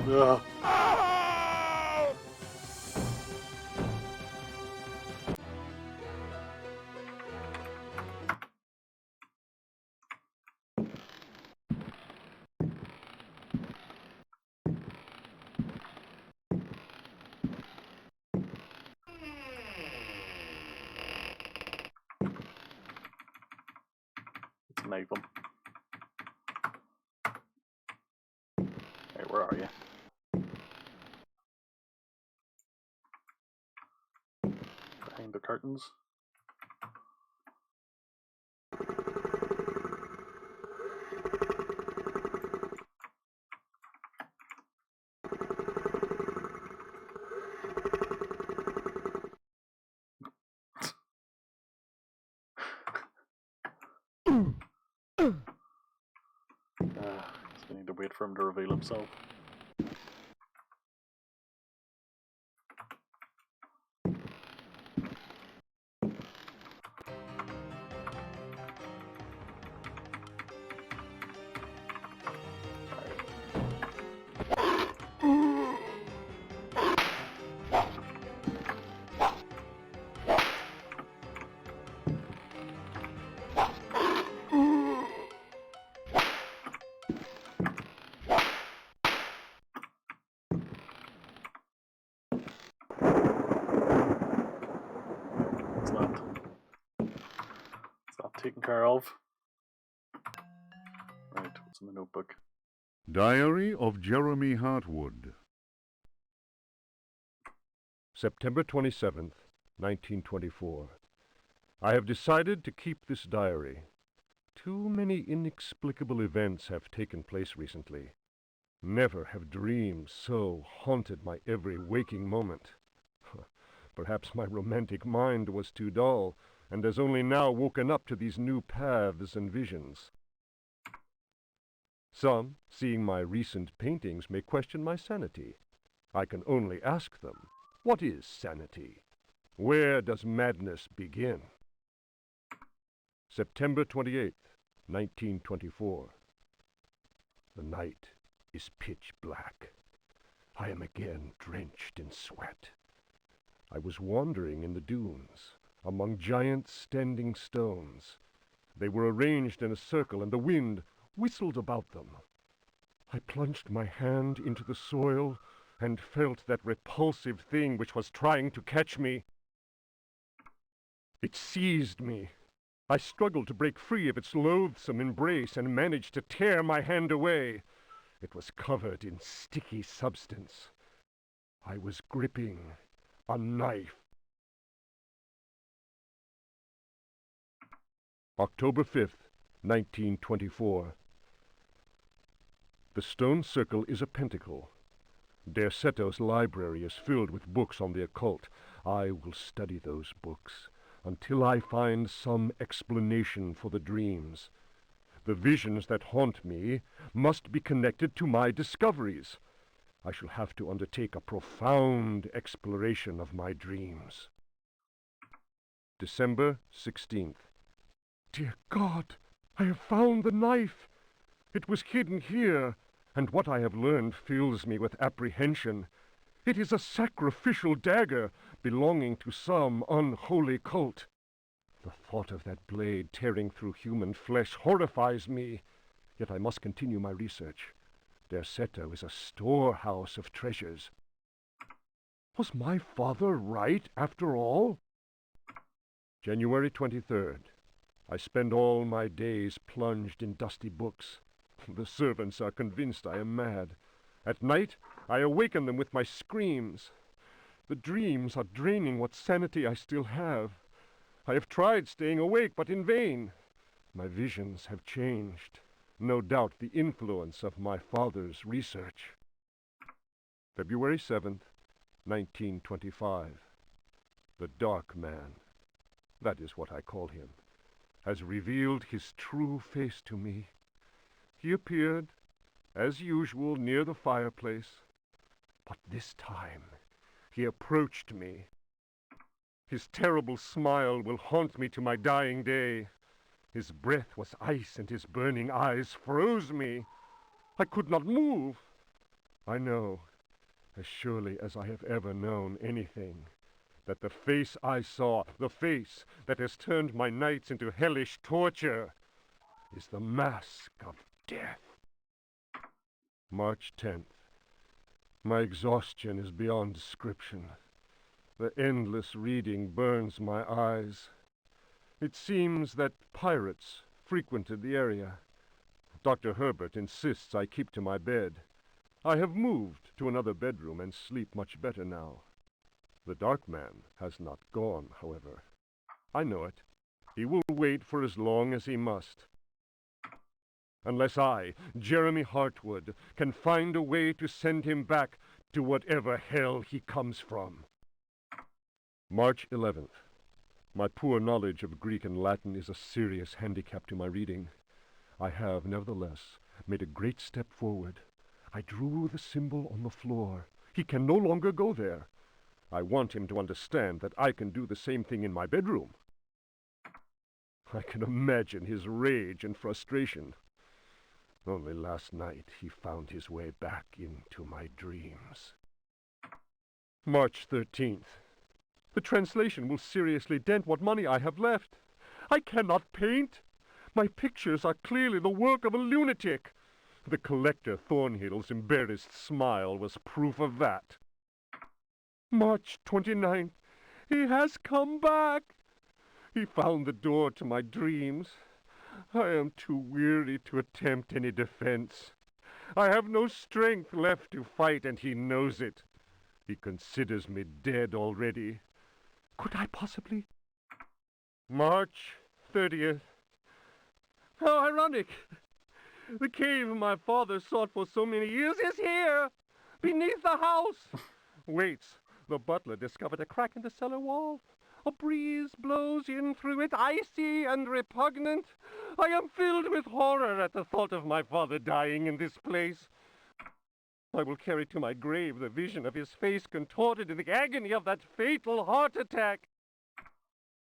Ugh. Let's knife him. Hey, where are you? Behind the curtains. So we need to wait for him to reveal himself. It's not taken care of. Right, what's in the notebook? Diary of Jeremy Hartwood. September 27th, 1924. I have decided to keep this diary. Too many inexplicable events have taken place recently. Never have dreams so haunted my every waking moment. Perhaps my romantic mind was too dull, and has only now woken up to these new paths and visions. Some, seeing my recent paintings, may question my sanity. I can only ask them, what is sanity? Where does madness begin? September 28th, 1924. The night is pitch black. I am again drenched in sweat. I was wandering in the dunes, among giant standing stones. They were arranged in a circle, and the wind whistled about them. I plunged my hand into the soil and felt that repulsive thing which was trying to catch me. It seized me. I struggled to break free of its loathsome embrace and managed to tear my hand away. It was covered in sticky substance. I was gripping a knife. October 5th, 1924. The stone circle is a pentacle. Derceto's library is filled with books on the occult. I will study those books until I find some explanation for the dreams. The visions that haunt me must be connected to my discoveries. I shall have to undertake a profound exploration of my dreams. December 16th. Dear God, I have found the knife. It was hidden here, and what I have learned fills me with apprehension. It is a sacrificial dagger belonging to some unholy cult. The thought of that blade tearing through human flesh horrifies me, yet I must continue my research. Derceto is a storehouse of treasures. Was my father right, after all? January 23rd. I spend all my days plunged in dusty books. The servants are convinced I am mad. At night, I awaken them with my screams. The dreams are draining what sanity I still have. I have tried staying awake, but in vain. My visions have changed. No doubt the influence of my father's research. February 7th, 1925. The Dark Man, that is what I call him, has revealed his true face to me. He appeared, as usual, near the fireplace, but this time he approached me. His terrible smile will haunt me to my dying day. His breath was ice, and his burning eyes froze me. I could not move. I know, as surely as I have ever known anything, that the face I saw, the face that has turned my nights into hellish torture, is the mask of death. March 10th. My exhaustion is beyond description. The endless reading burns my eyes. It seems that pirates frequented the area. Dr. Herbert insists I keep to my bed. I have moved to another bedroom and sleep much better now. The Dark Man has not gone, however. I know it. He will wait for as long as he must. Unless I, Jeremy Hartwood, can find a way to send him back to whatever hell he comes from. March 11th. My poor knowledge of Greek and Latin is a serious handicap to my reading. I have, nevertheless, made a great step forward. I drew the symbol on the floor. He can no longer go there. I want him to understand that I can do the same thing in my bedroom. I can imagine his rage and frustration. Only last night he found his way back into my dreams. March 13th. The translation will seriously dent what money I have left. I cannot paint. My pictures are clearly the work of a lunatic. The collector Thornhill's embarrassed smile was proof of that. March 29th. He has come back. He found the door to my dreams. I am too weary to attempt any defense. I have no strength left to fight, and he knows it. He considers me dead already. Could I possibly? March 30th. How ironic! The cave my father sought for so many years is here, beneath the house. Waits. The butler discovered a crack in the cellar wall. A breeze blows in through it, icy and repugnant. I am filled with horror at the thought of my father dying in this place. I will carry to my grave the vision of his face contorted in the agony of that fatal heart attack.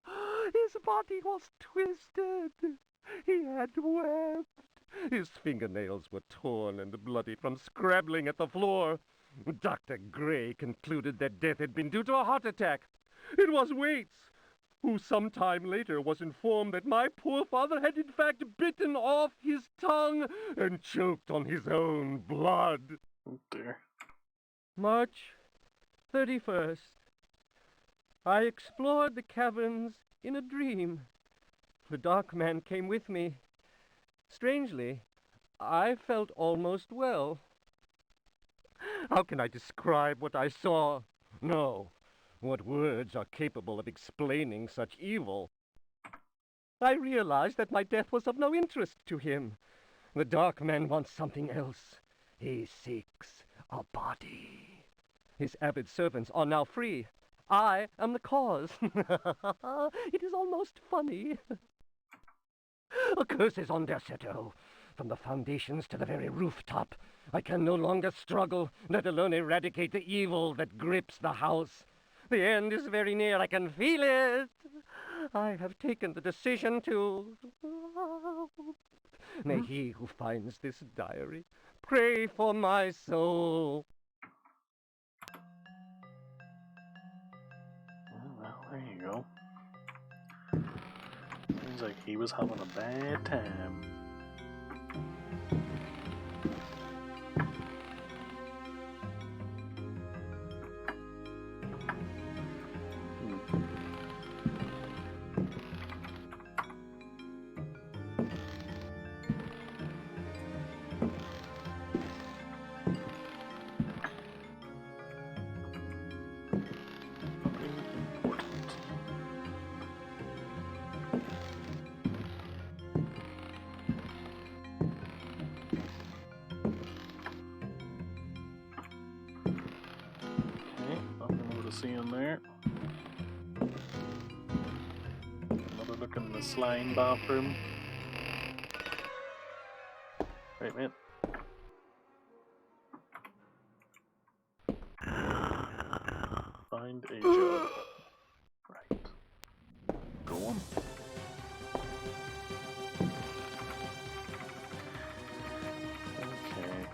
His body was twisted. He had wept. His fingernails were torn and bloody from scrabbling at the floor. Dr. Gray concluded that death had been due to a heart attack. It was Waits. who some time later was informed that my poor father had in fact bitten off his tongue and choked on his own blood. Oh dear. March 31st. I explored the caverns in a dream. The dark man came with me. Strangely, I felt almost well. How can I describe what I saw? No. What words are capable of explaining such evil? I realized that my death was of no interest to him. The dark man wants something else. He seeks a body. His avid servants are now free. I am the cause. It is almost funny. A curse is on Derceto. From the foundations to the very rooftop. I can no longer struggle, let alone eradicate the evil that grips the house. The end is very near, I can feel it. I have taken the decision to... May he who finds this diary pray for my soul. Well, there you go. Seems like he was having a bad time. See in there. Another look in the slime bathroom. Wait a minute. Find a job. Right. Go on. Okay.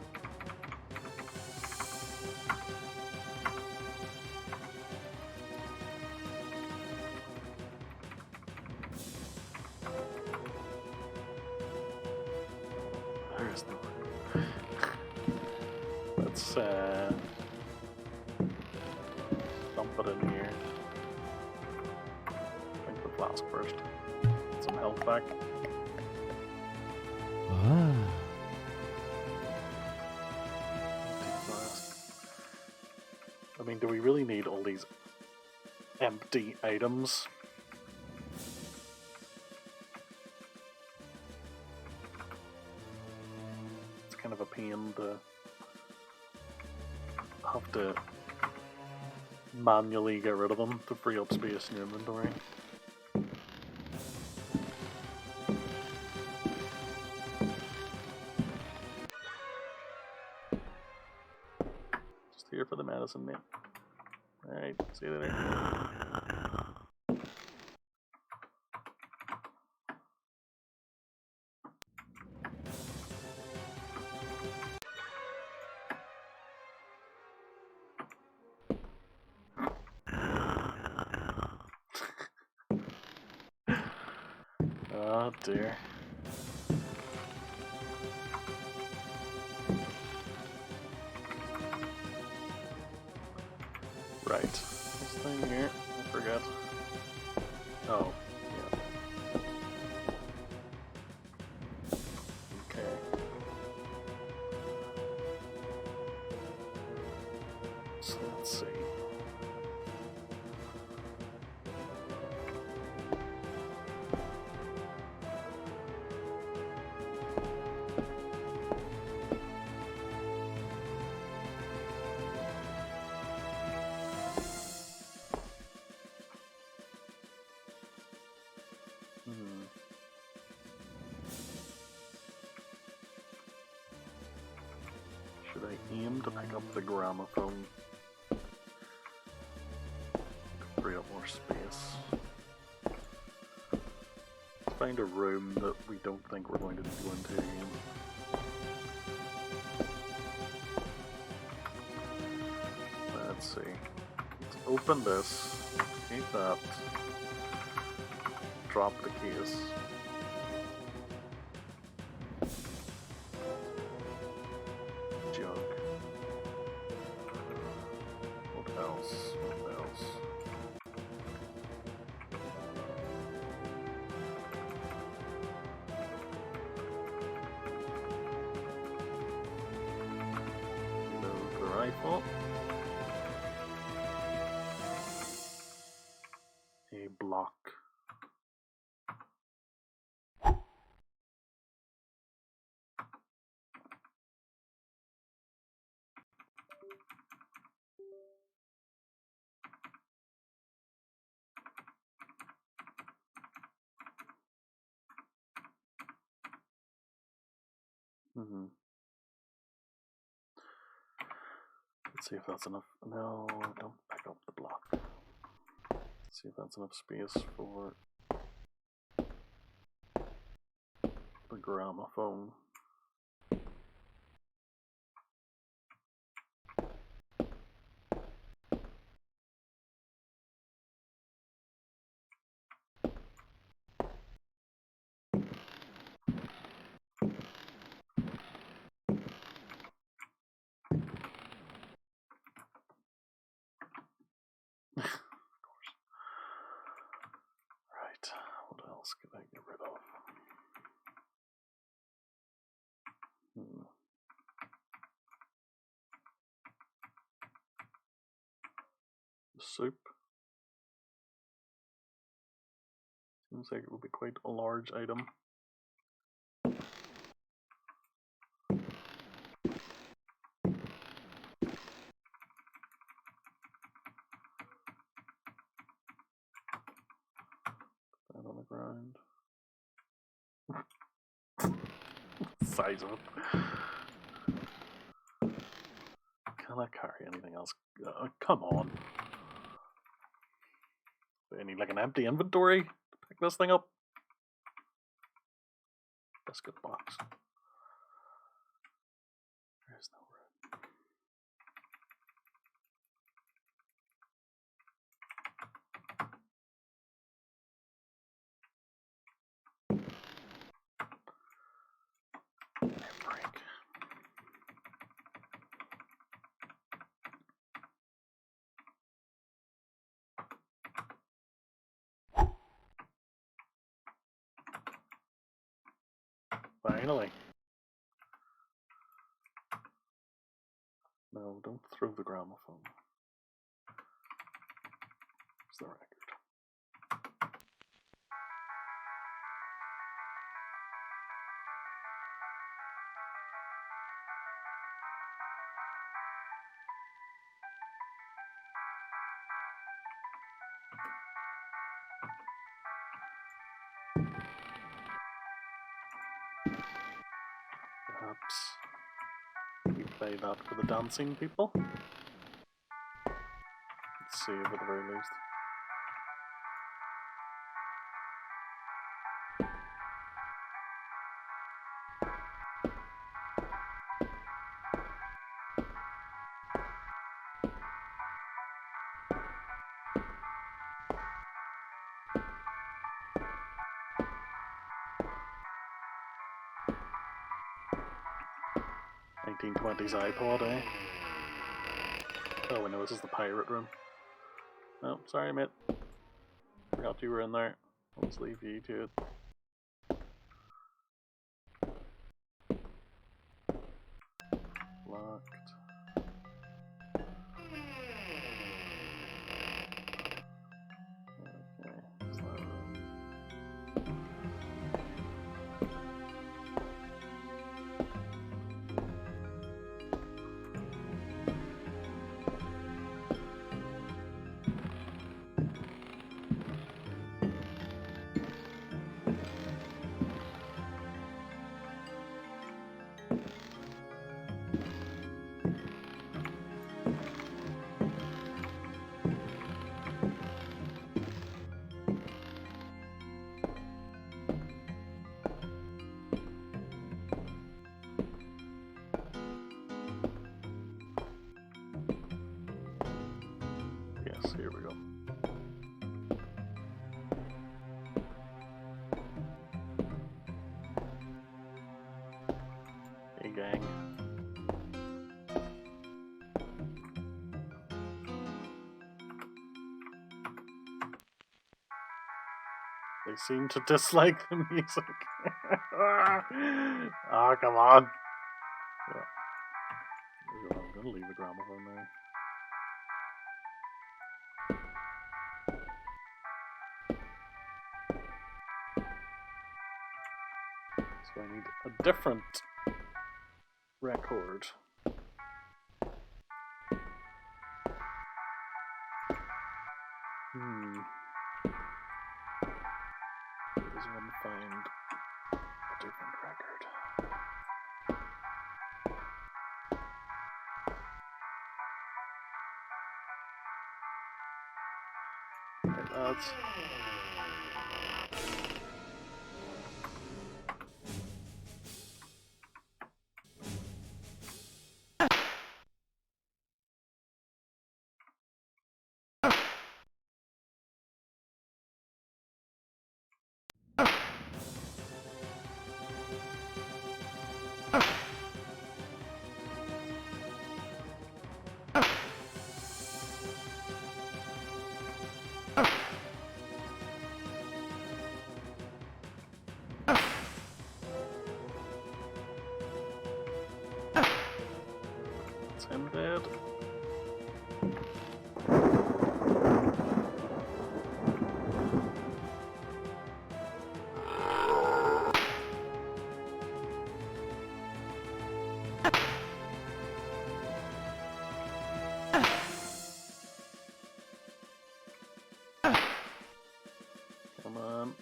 There's the... Let's dump it in here. Drink the flask first. Get some health back. Ah. Flask. I mean, do we really need all these empty items? It's kind of a pain to have to manually get rid of them to free up space in your inventory. Just here for the medicine, mate. Alright, see you later. Oh dear. Right. This thing here, I forgot. Oh, yeah. Okay. So let's see. Should I aim to pick up the gramophone? Free up more space. Let's find a room that we don't think we're going to go into again. Let's see. Let's open this. Keep that. drop the case. Jug. What else? What else? Load the rifle. A block. Let's see if that's enough. No, don't pick up the block. Let's see if that's enough space for the gramophone. Right, what else can I get rid of? Soup. Seems like it would be quite a large item. Put that on the ground. Size up. Can I carry anything else? Come on. Do I need like an empty inventory to pick this thing up? Biscuit box. There's no room. Break. Finally. No, don't throw the gramophone. It's the record. Perhaps we play that for the dancing people. Let's see at the very least. '20s iPod, eh? Oh, I know this is the pirate room. Oh, sorry, mate. Forgot you were in there. I'll just leave you to it. Locked. Okay, is that room? Here we go. They seem to dislike the music. Ah, come on. Yeah. I'm gonna leave the gramophone now. So I need a different record. Does one find a different record? Okay, lads. That's him dead. Come on.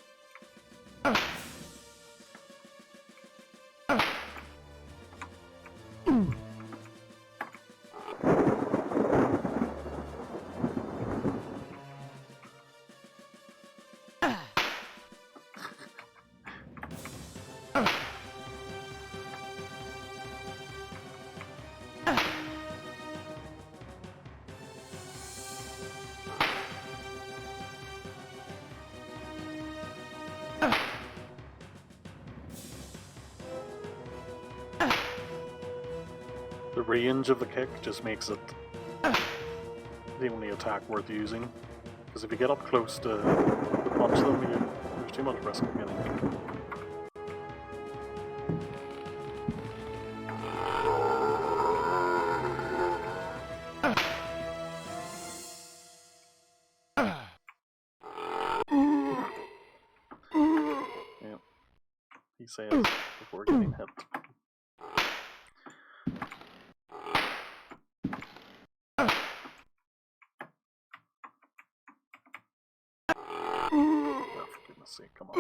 The range of the kick just makes it the only attack worth using. Because if you get up close to punch them, there's too much risk of getting hit. Yeah, he said before getting hit. Oh, for goodness sake, come on.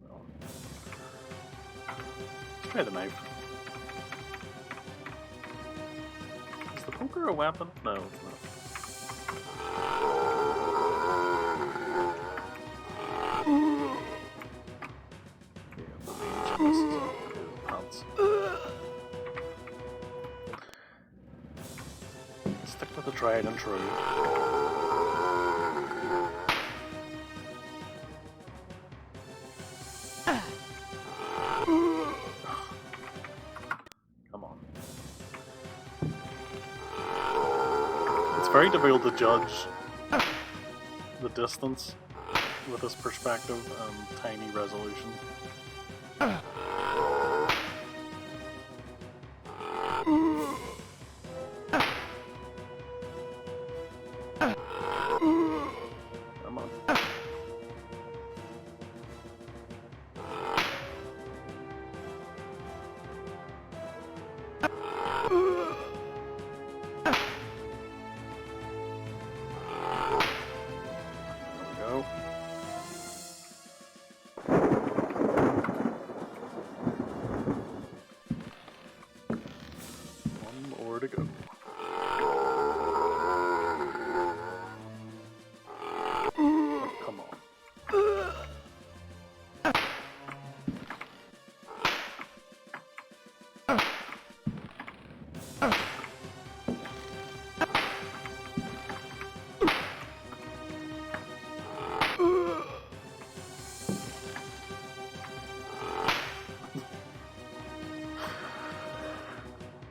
No. Let's try the knife. Is the poker a weapon? No, it's not. Yeah, the range of this is pants. Stick with the tried and true. Come on. It's very difficult to judge the distance with this perspective and tiny resolution. Come on. There we go. One more to go. Oh, come on.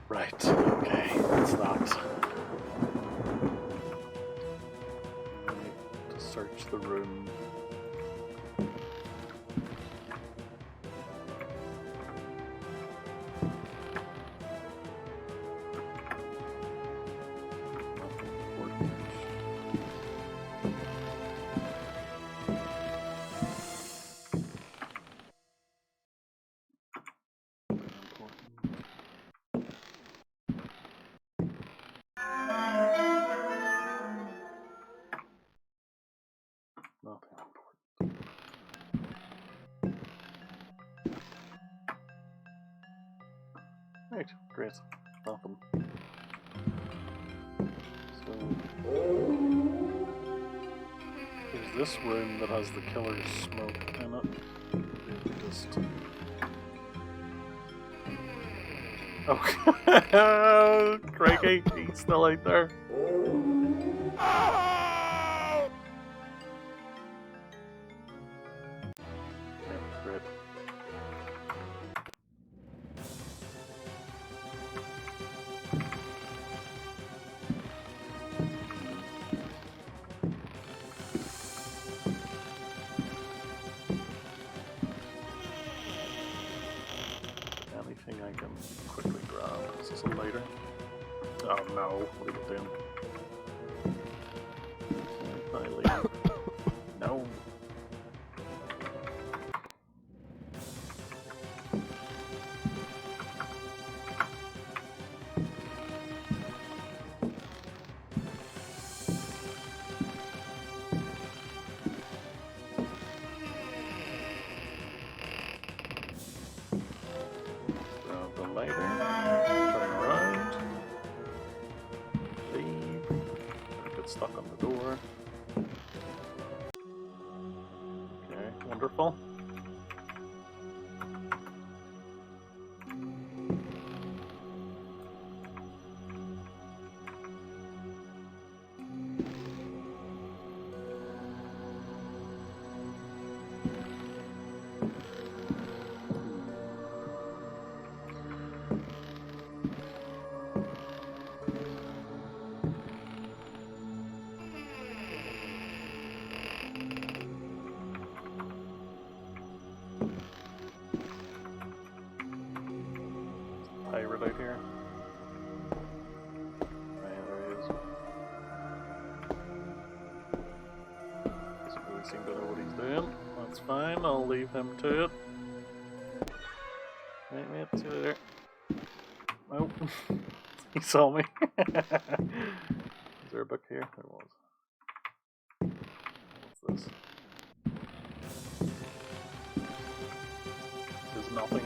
Right, okay, that's that. search the room. Nothing important. Nothing important. Right, great. Nothing. So, there's this room that has the killer's smoke in it. Maybe just. Oh, Craigie, he's still out there. Yeah, great. Anything I can quickly grab? Is this a lighter? Oh no, what are you doing? I leave. No. Grab the lighter. Turn around. Leave. Don't get stuck on the door. Okay, wonderful. Pirate out here. Yeah, there he is. Doesn't really seem to know what he's doing. That's fine, I'll leave him to it. Wait, mate, see you later. Nope. He saw me. Is there a book here? There was. What's this? This is nothing.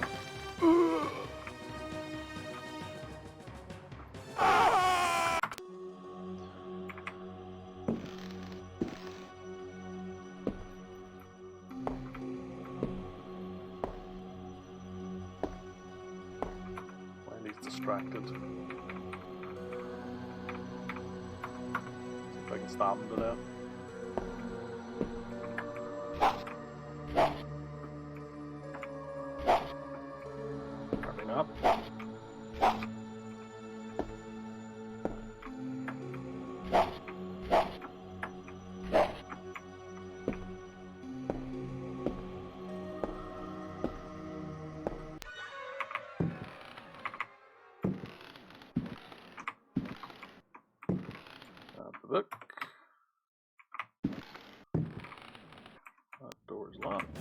Why he's distracted. See if I can stab him to death. Probably not. The book. That door's locked.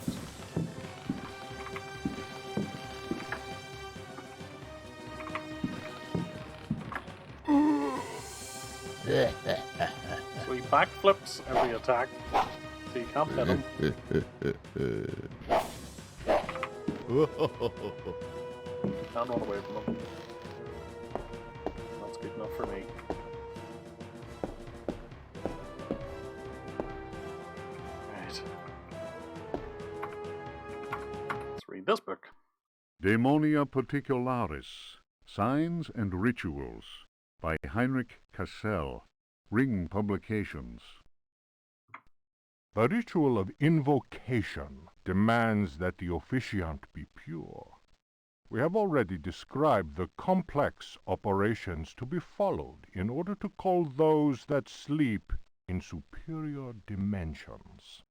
So he backflips every attack, so you can't hit him. Can't run away from him. That's good enough for me. Right. Let's read this book. Daemonia Particularis, Signs and Rituals, by Heinrich Cassel, Ring Publications. The ritual of invocation demands that the officiant be pure. We have already described the complex operations to be followed in order to call those that sleep in superior dimensions.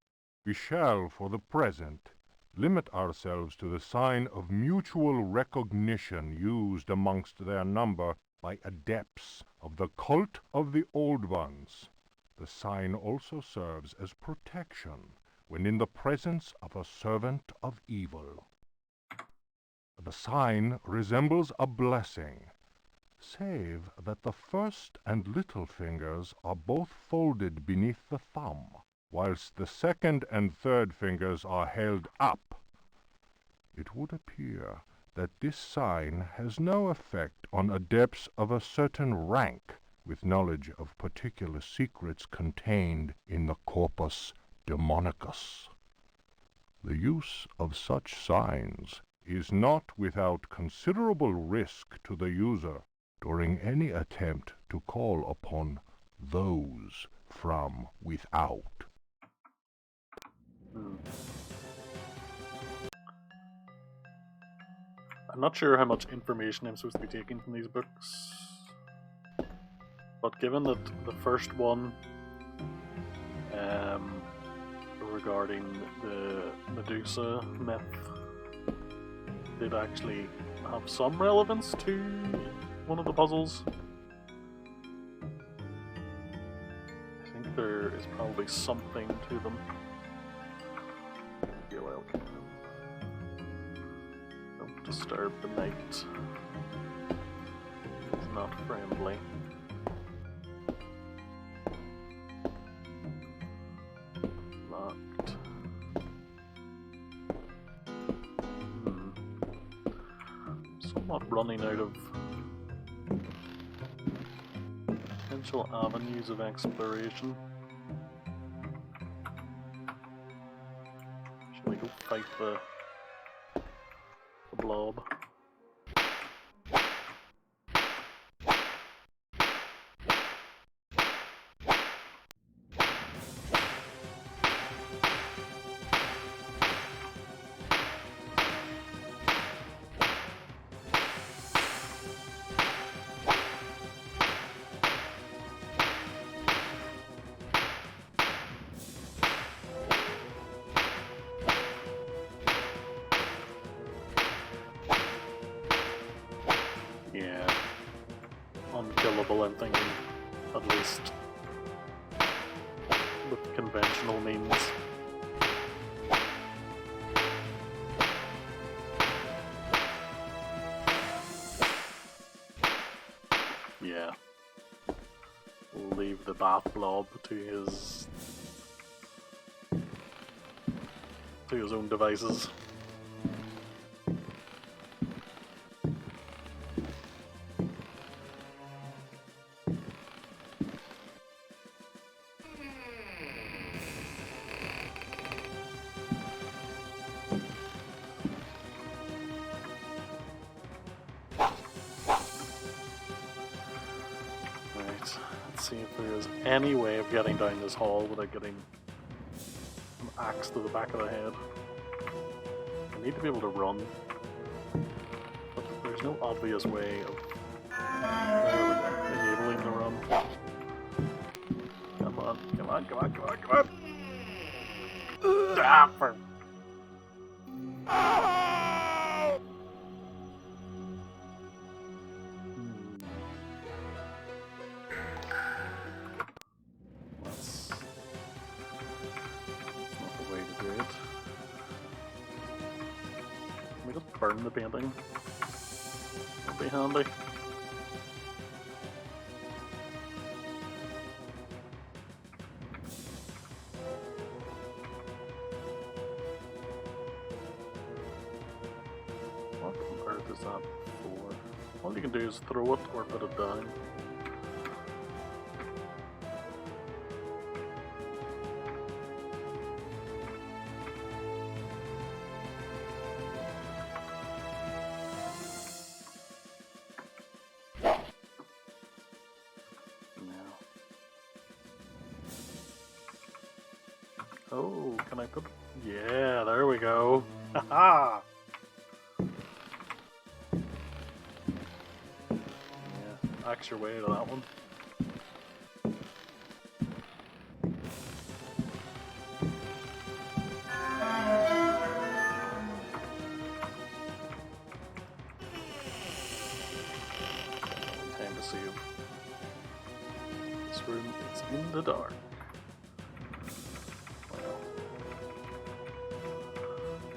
We shall, for the present, limit ourselves to the sign of mutual recognition used amongst their number by adepts of the cult of the Old Ones. The sign also serves as protection when in the presence of a servant of evil. The sign resembles a blessing, save that the first and little fingers are both folded beneath the thumb, whilst the second and third fingers are held up. It would appear that this sign has no effect on adepts of a certain rank with knowledge of particular secrets contained in the Corpus Demonicus. The use of such signs is not without considerable risk to the user during any attempt to call upon those from without. I'm not sure how much information I'm supposed to be taking from these books, but given that the first one regarding the Medusa myth did actually have some relevance to one of the puzzles, I think there is probably something to them. Don't disturb the night. It's not friendly. Locked. Somewhat running out of potential avenues of exploration. Shall we go fight the blob? Yeah, unkillable, I'm thinking, at least with conventional means. Yeah, we'll leave the bath blob to his own devices. Let's see if there is any way of getting down this hall without getting an axe to the back of the head. I need to be able to run, but there's no obvious way of enabling the run. Come on, come on, come on, come on, come on! Ah, for... Burn the painting. That'd be handy. What on earth is that for? All you can do is throw it or put it down. Oh, can I put... Yeah, there we go. Haha! Yeah, axe your way to that one. This room is in the dark. Well,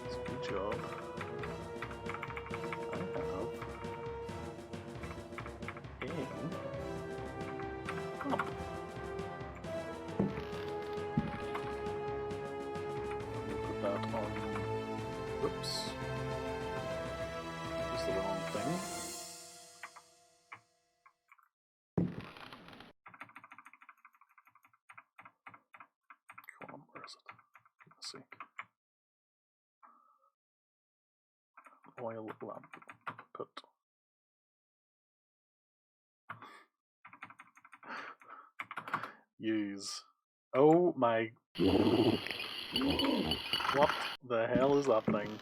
it's a good job. I have a pump. Put that on. Whoops. That's the wrong thing. Come on, where is it? Let's see. Oil lamp. Put. Use. Oh my. What the hell is happening?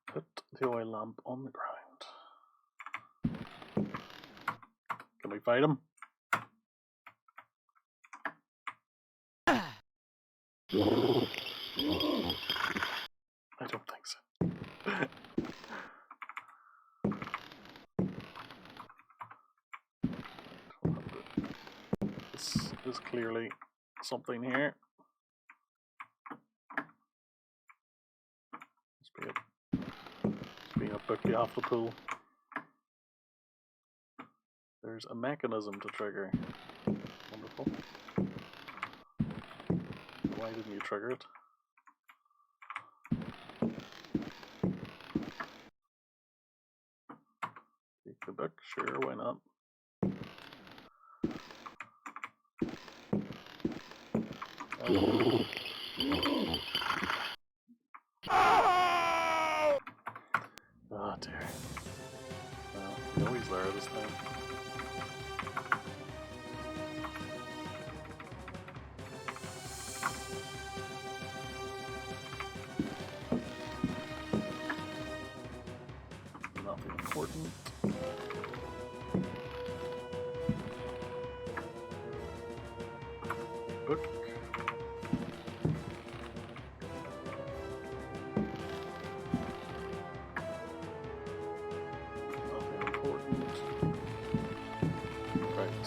Put the oil lamp on the ground. Can we fight him? I don't think so. This is clearly something here. Must be a book you have to pull. There's a mechanism to trigger. Wonderful. Why didn't you trigger it? Take the book, sure, why not? Oh dear. Well, I know he's there this time. Nothing important. Book. Nothing important. Right.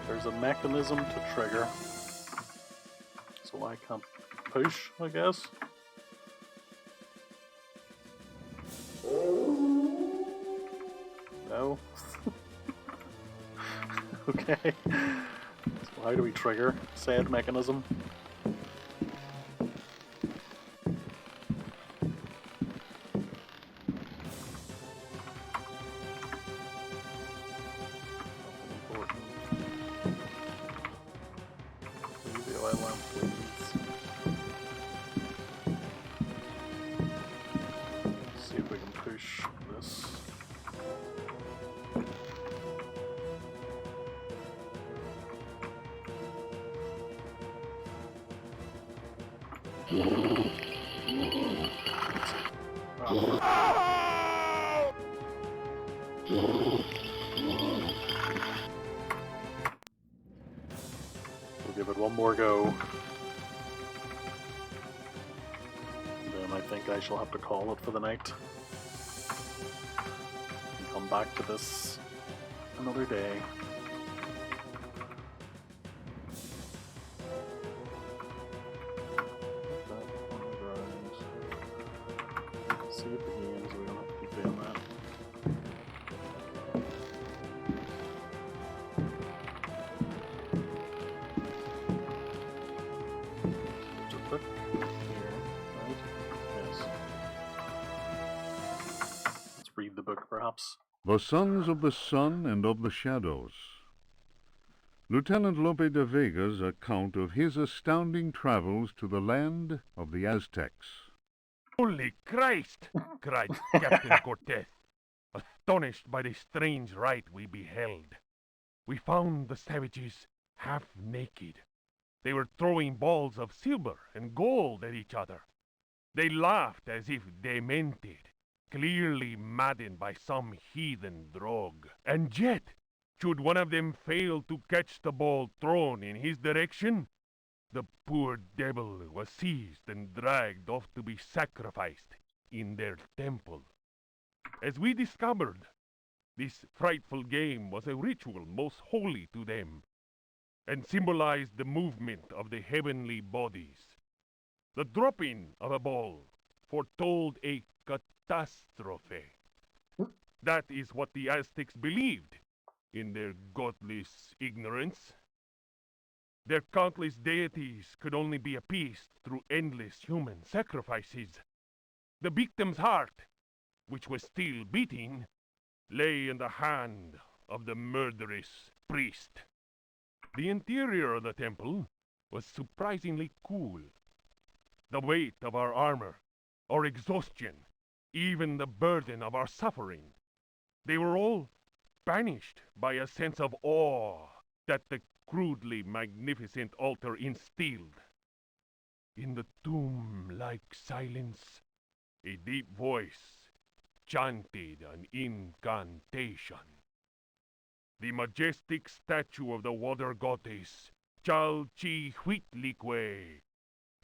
There's a mechanism to trigger. So I can't push, I guess. No. Okay. So how do we trigger said mechanism? Nothing important. Leave the oil lamp, please. See if we can push this. We'll give it one more go. And then I think I shall have to call it for the night. And come back to this another day. Put that on the ground. See if it ends, we don't have to keep doing that. There's a book here, right? Yes. Let's read the book, perhaps. The Sons of the Sun and of the Shadows. Lieutenant Lope de Vega's account of his astounding travels to the land of the Aztecs. Holy Christ! Cried Captain Cortez, astonished by the strange rite we beheld. We found the savages half naked, They were throwing balls of silver and gold at each other. They laughed as if demented, clearly maddened by some heathen drug. And yet, should one of them fail to catch the ball thrown in his direction, the poor devil was seized and dragged off to be sacrificed in their temple. As we discovered, this frightful game was a ritual most holy to them, and symbolized the movement of the heavenly bodies. The dropping of a ball foretold a catastrophe. That is what the Aztecs believed in their godless ignorance. Their countless deities could only be appeased through endless human sacrifices. The victim's heart, which was still beating, lay in the hand of the murderous priest. The interior of the temple was surprisingly cool. The weight of our armor, our exhaustion, even the burden of our suffering, they were all banished by a sense of awe that the crudely magnificent altar instilled. In the tomb-like silence, a deep voice chanted an incantation. The majestic statue of the water goddess, Chalchihuitlicue,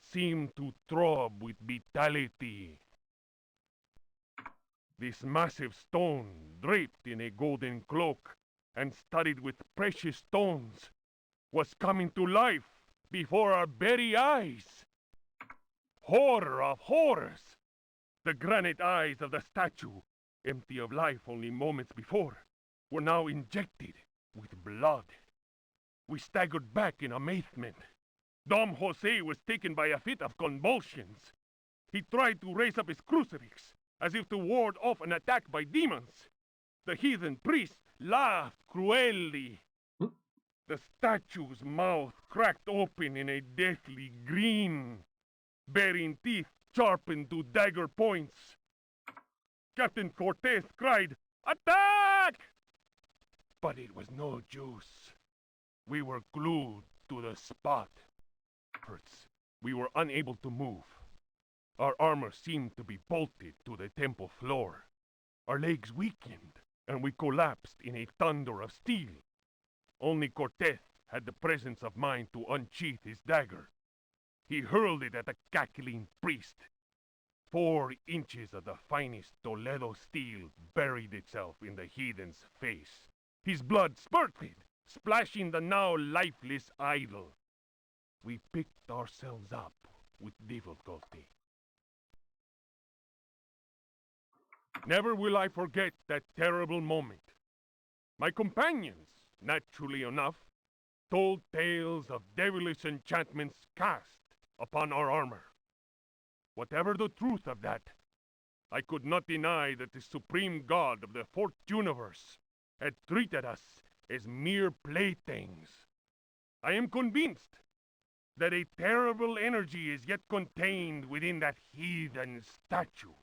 seemed to throb with vitality. This massive stone, draped in a golden cloak and studded with precious stones, was coming to life before our very eyes. Horror of horrors! The granite eyes of the statue, empty of life only moments before, were now injected with blood. We staggered back in amazement. Dom Jose was taken by a fit of convulsions. He tried to raise up his crucifix, as if to ward off an attack by demons. The heathen priest laughed cruelly. The statue's mouth cracked open in a deathly grin, bearing teeth sharpened to dagger points. Captain Cortez cried, "Attack!" But it was no use. We were glued to the spot. We were unable to move. Our armor seemed to be bolted to the temple floor. Our legs weakened, and we collapsed in a thunder of steel. Only Cortez had the presence of mind to unsheath his dagger. He hurled it at the cackling priest. 4 inches of the finest Toledo steel buried itself in the heathen's face. His blood spurted, splashing the now lifeless idol. We picked ourselves up with difficulty. Never will I forget that terrible moment. My companions, naturally enough, told tales of devilish enchantments cast upon our armor. Whatever the truth of that, I could not deny that the supreme god of the 4th universe had treated us as mere playthings. I am convinced that a terrible energy is yet contained within that heathen statue.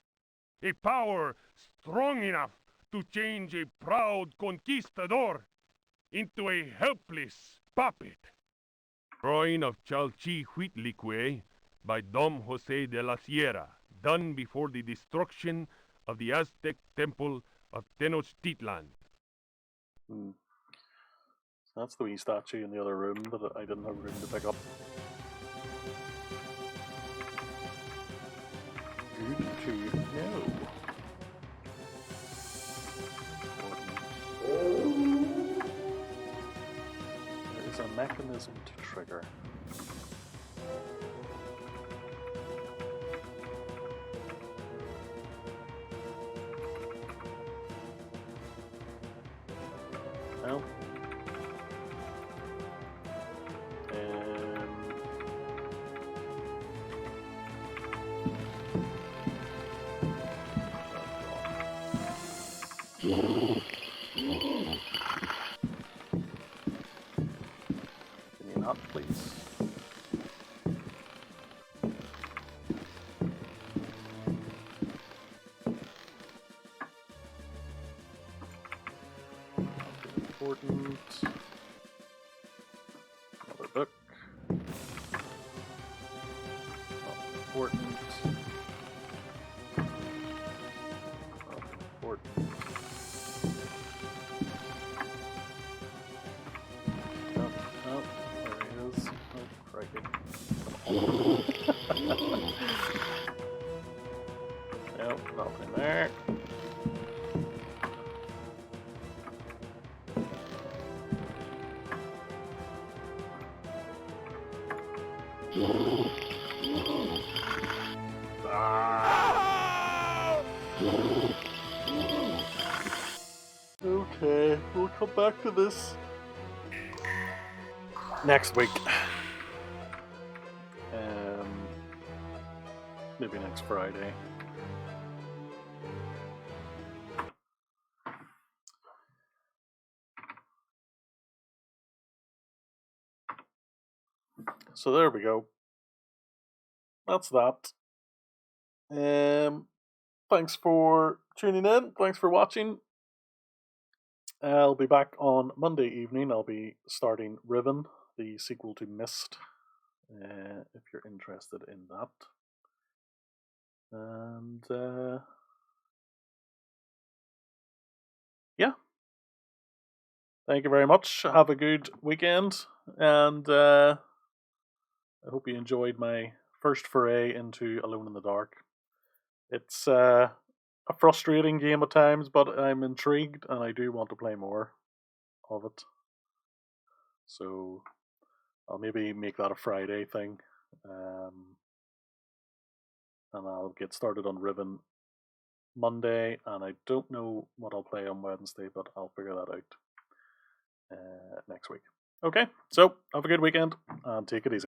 A power strong enough to change a proud conquistador into a helpless puppet. Drawing of Chalchihuitlicue by Dom Jose de la Sierra, done before the destruction of the Aztec temple of Tenochtitlan. So that's the wee statue in the other room that I didn't have room to pick up. Good to know. There is a mechanism to trigger. Well. Can you not, please? Important. Another book. important. Important. Oh, there he is. Oh, crikey. Nope, nothing there. Okay, we'll come back to this next week. Maybe next Friday. So there we go. That's that. Thanks for tuning in. Thanks for watching. I'll be back on Monday evening. I'll be starting Riven, the sequel to Myst, if you're interested in that. And yeah. Thank you very much. Have a good weekend, and I hope you enjoyed my first foray into Alone in the Dark. It's a frustrating game at times, but I'm intrigued and I do want to play more of it. So I'll maybe make that a Friday thing, and I'll get started on Riven Monday, and I don't know what I'll play on Wednesday, but I'll figure that out next week. Okay, so have a good weekend and take it easy.